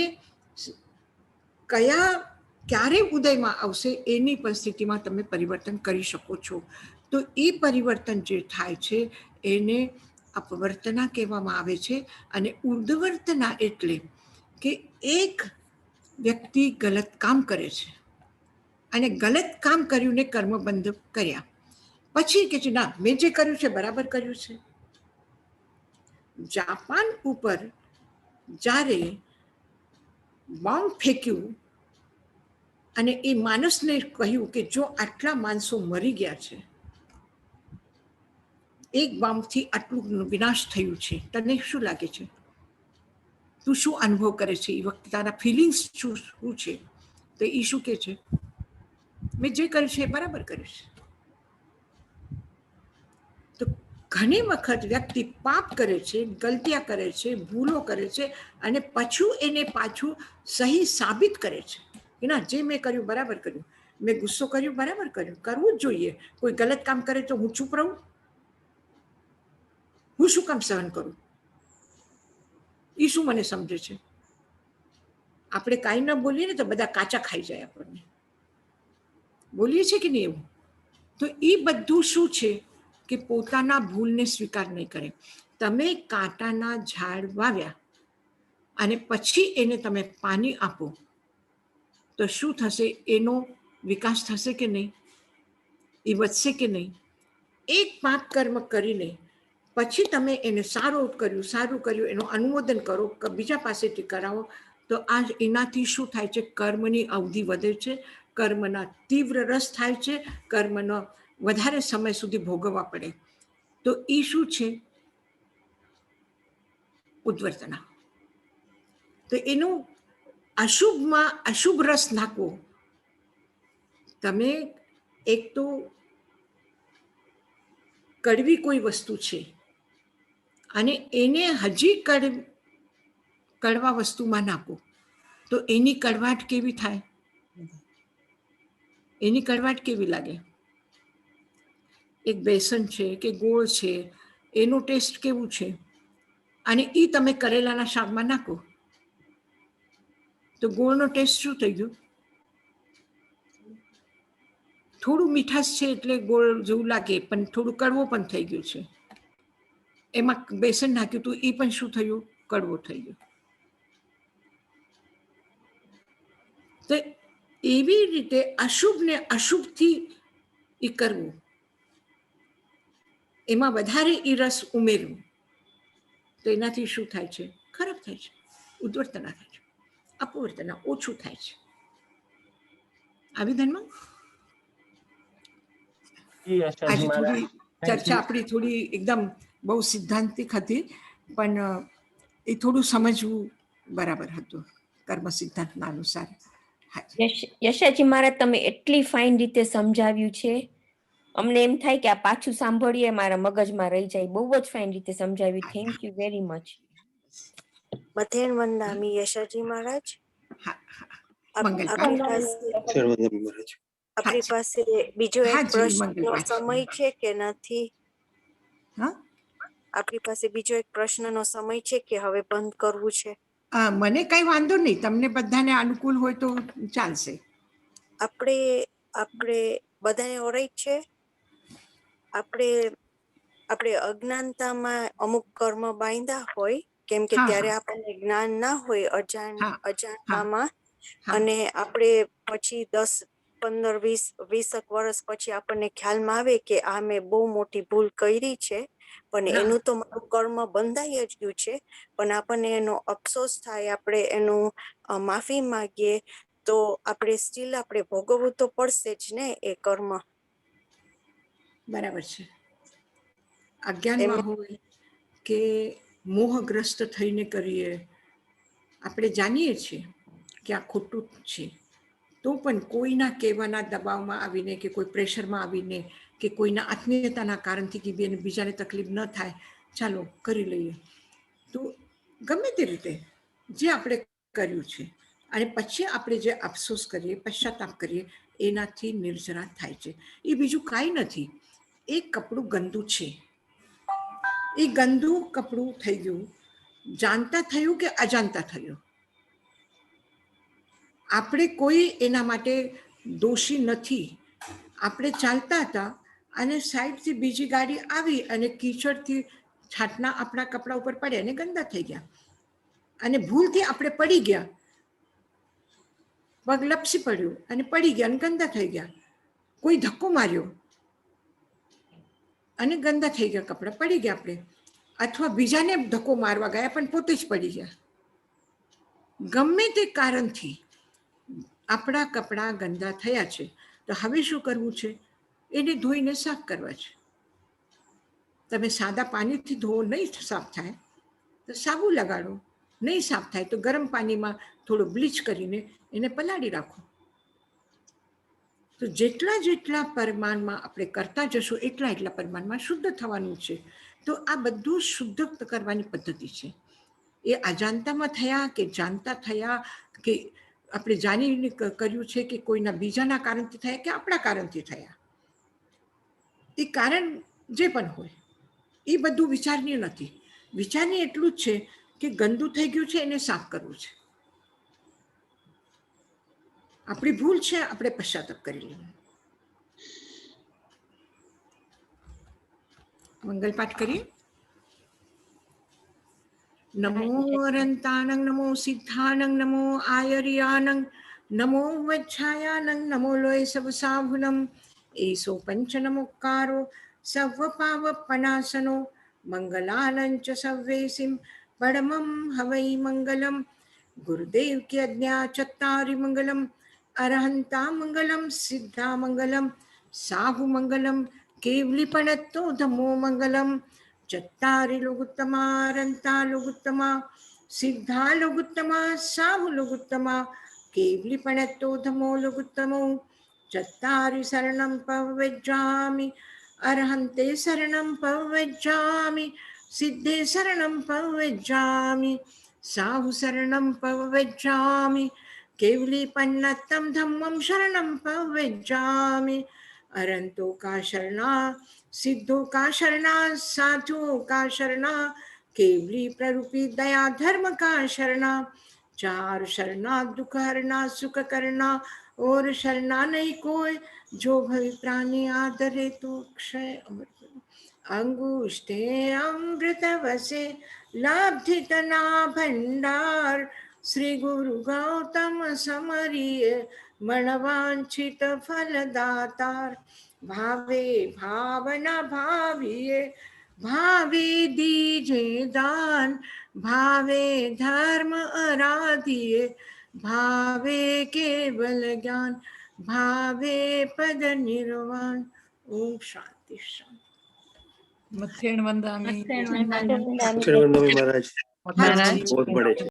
ક્યારે ઉદયમાં આવશે એની પરિસ્થિતિમાં તમે પરિવર્તન કરી શકો છો. તો એ પરિવર્તન જે થાય છે એને અપવર્તના કહેવામાં આવે છે. અને ઉર્ધ્વર્તના એટલે કે એક વ્યક્તિ ગલત કામ કરે છે અને ગલત કામ કર્યું ને કર્મબંધ કર્યા પછી કે છે ના મેં જે કર્યું છે બરાબર કર્યું છે. જાપાન ઉપર જ્યારે બોમ્બ ફેંક્યું અને એ માણસને કહ્યું કે જો આટલા માણસો મરી ગયા છે, એક બોમ્બથી આટલું વિનાશ થયું છે, તને શું લાગે છે? તું શું અનુભવ કરે છે? એ વખતે તારા ફિલિંગ્સ શું છે? તો એ શું કે છે? મેં જે કર્યું છે એ બરાબર કર્યું છે. તો ઘણી વખત વ્યક્તિ પાપ કરે છે, ગલતિયા કરે છે, ભૂલો કરે છે અને પાછું સહી સાબિત કરે છે કે ના, જે મેં કર્યું બરાબર કર્યું, મેં ગુસ્સો કર્યું બરાબર કર્યું, કરવું જ જોઈએ. કોઈ ગલત કામ કરે તો હું ચૂપ રહું? હું શું કામ સહન કરું? એ શું મને સમજે છે? આપણે કાંઈ ન બોલીએ ને તો બધા કાચા ખાઈ જાય આપણને. બોલીએ છીએ કે નહીં એવું? તો એ બધું શું છે કે પોતાના ભૂલને સ્વીકાર નહીં કરે. તમે કાંટાના ઝાડ વાવ્યા અને પછી એને તમે પાણી આપો તો શું થશે? એનો વિકાસ થશે કે નહીં? એ વધશે કે નહીં? એક પાપ કર્મ કરીને પછી તમે એને સારું કર્યું એનું અનુમોદન કરો, બીજા પાસેથી કરાવો, તો આ એનાથી શું થાય છે? કર્મની અવધિ વધે છે, કર્મના તીવ્ર રસ થાય છે, કર્મનો વધારે સમય સુધી ભોગવવા પડે. તો એ શું છે? ઉદ્વર્તના. તો એનું અશુભમાં અશુભ રસ નાખવો. તમે એક તો કડવી કોઈ વસ્તુ છે અને એને હજી કડવા વસ્તુમાં નાખો તો એની કડવાટ કેવી થાય? એની કડવાટ કેવી લાગે? એક બેસન છે કે ગોળ છે, એનો ટેસ્ટ કેવું છે? અને એ તમે કરેલાના શાકમાં નાખો તો ગોળનો ટેસ્ટ શું થઈ ગયો? થોડું મીઠાશ છે એટલે ગોળ જેવું લાગે, પણ થોડું કડવો પણ થઈ ગયું છે. એમાં બેસન નાખ્યું તો એ પણ શું થયું? કડવો થઈ ગયો. તો એવી રીતે અશુભને અશુભથી એ કરવું, એમાં વધારે એ રસ ઉમેરવું, તો એનાથી શું થાય છે? ખરાબ થાય છે, ઉદ્વર્તના થાય છે, અપવર્તના ઓછું થાય છે. આવિધાનમાં આજે થોડી ચર્ચા આપણી થોડી એકદમ બહુ સિદ્ધાંતિક હતી, પણ એ થોડું સમજવું બરાબર હતું કર્મ સિદ્ધાંતના અનુસાર. યશાજી મહારાજ, તમે એટલી ફાઇન રીતે સમજાવ્યું છે, અમને એમ થાય કે આ પાછું સાંભળીએ, મારા મગજમાં રહી જાય. બહુ જ ફાઇન રીતે સમજાવ્યું. Thank you very much. મધેન વંદામી યશાજી મહારાજ. આપણી પાસે બીજો એક પ્રશ્નનો સમય છે કે નથી? આપણી પાસે બીજો એક પ્રશ્નનો સમય છે કે હવે બંધ કરવું છે? મને કઈ વાંધો નહીં, તમને બધાને અનુકૂળ હોય તો ચાલશે. આપણે બધાને ઓરાઈટ છે. આપણે અજ્ઞાનતામાં અમુક કર્મ બાંધ્યા હોય, કેમ કે ત્યારે આપણને જ્ઞાન ના હોય, અજાણતામાં, અને આપણે પછી 10, 15, 20 વર્ષ પછી આપણને ખ્યાલમાં આવે કે આ મેં બહુ મોટી ભૂલ કરી છે, પણ એનું તો મારું કર્મ બંધાઈ જ ગયું છે, પણ આપણને એનો અફસોસ થાય, આપણે એનું માફી માંગીએ, તો આપણે સ્ટીલ આપણે ભોગવવું તો પડશે જ ને એ કર્મ. બરાબર છે. અજ્ઞાનમાં હોય કે મોહગ્રસ્ત થઈને કરીએ, આપણે જાણીએ છીએ કે આ ખોટું છે, તો પણ કોઈના કહેવાના દબાવમાં આવીને કે કોઈ પ્રેશરમાં આવીને કે કોઈના આત્મીયતાના કારણથી કે બીજાને તકલીફ ન થાય, ચાલો કરી લઈએ, તો ગમે તે રીતે જે આપણે કર્યું છે અને પછી આપણે જે અફસોસ કરીએ, પશ્ચાતાપ કરીએ, એનાથી નિર્જરા થાય છે. એ બીજું કાંઈ નથી. એક કપડું ગંદુ છે, એ ગંદુ કપડું થઈ ગયું, જાણતા થયું કે અજાણતા થયું, આપણે કોઈ એના માટે દોષી નથી. આપણે ચાલતા હતા અને સાઈડથી બીજી ગાડી આવી અને કીચડથી છાટના આપણા કપડા ઉપર પડ્યા અને ગંદા થઈ ગયા, અને ભૂલથી આપણે પડી ગયા, પગ લપસી પડ્યું અને પડી ગયા અને ગંદા થઈ ગયા. કોઈ ધક્કો માર્યો અને ગંદા થઈ ગયા કપડા, પડી ગયા આપણે, અથવા બીજાને ધક્કો મારવા ગયા પણ પોતે જ પડી ગયા. ગમે તે કારણથી આપણા કપડાં ગંદા થયા છે, તો હવે શું કરવું છે? એને ધોઈને સાફ કરવા છે. તમે સાદા પાણીથી ધોવો, નહીં સાફ થાય તો સાબુ લગાડો, નહીં સાફ થાય તો ગરમ પાણીમાં થોડું બ્લીચ કરીને એને પલાળી રાખો. તો જેટલા જેટલા પરિમાણમાં આપણે કરતા જશું એટલા એટલા પરિમાણમાં શુદ્ધ થવાનું છે. તો આ બધું શુદ્ધ કરવાની પદ્ધતિ છે. એ અજાણતામાં થયા કે જાણતા થયા કે આપણે જાણીને કર્યું છે કે કોઈના બીજાના કારણથી થયા કે આપણા કારણથી થયા, એ કારણ જે પણ હોય એ બધું વિચારનીય નથી. વિચારની એટલું જ છે કે ગંદુ થઈ ગયું છે એને સાફ કરવું છે. આપણી ભૂલ છે, આપણે પશ્ચાતાપ કરી લેવું. મંગલ પાઠ કરીએ. નમો અરંતાનંગ નમો સિદ્ધાનંગ નમો આયર્યાનંગ નમો વચ્છાયાનંગ નમો લોય સવ સાભુનમ એસો પંચ નમોકારો સવ પાવપનાસનો મંગલાનંચ સવ્વેસિમ પરમમ હવૈ મંગલમ. ગુરુદેવ की आज्ञा चत्तारि मंगलम अरहंता मंगलम सिद्धा मंगलम साहु मंगलम केवलीपणत्तो धम्मो मंगलम. चत्तारि लोगुत्तमा अरहंता लोगुत्तमा सिद्धा लोगुत्तमा साहु लोगुत्तमा केवलीपणत्तो धम्मो लोगुत्तमो. चत्तारि शरणं पवज्जामि अरहन्ते शरणं पवज्जामि सिद्धे शरणं पवज्जामि साहु शरणं पवज्जामि केवलीपन्नतं धम्मं शरणं पवज्जामि. अरहंतों का शरणा सिद्धों का शरणा साधुओं का शरणा केवली प्ररूपी दया धर्म का शरणा. चार शरणा दुख हरना सुख करना और शरणा नहीं कोई जो भय प्राणी आदरे तो क्षय अमृत. अंगुष्ठे अमृत वसे लाब्धितना भंडार श्री गुरु गौतम समरिय मनवांछित फलदातार. भावे भावना भाविये भावे दीजे दान भावे धर्म आराधिये भावे केवल ज्ञान भावे पद निर्वाण. ओम शांति शांति. मत्स्येण वंदामि વંદન. महाराज महाराज बहुत बड़े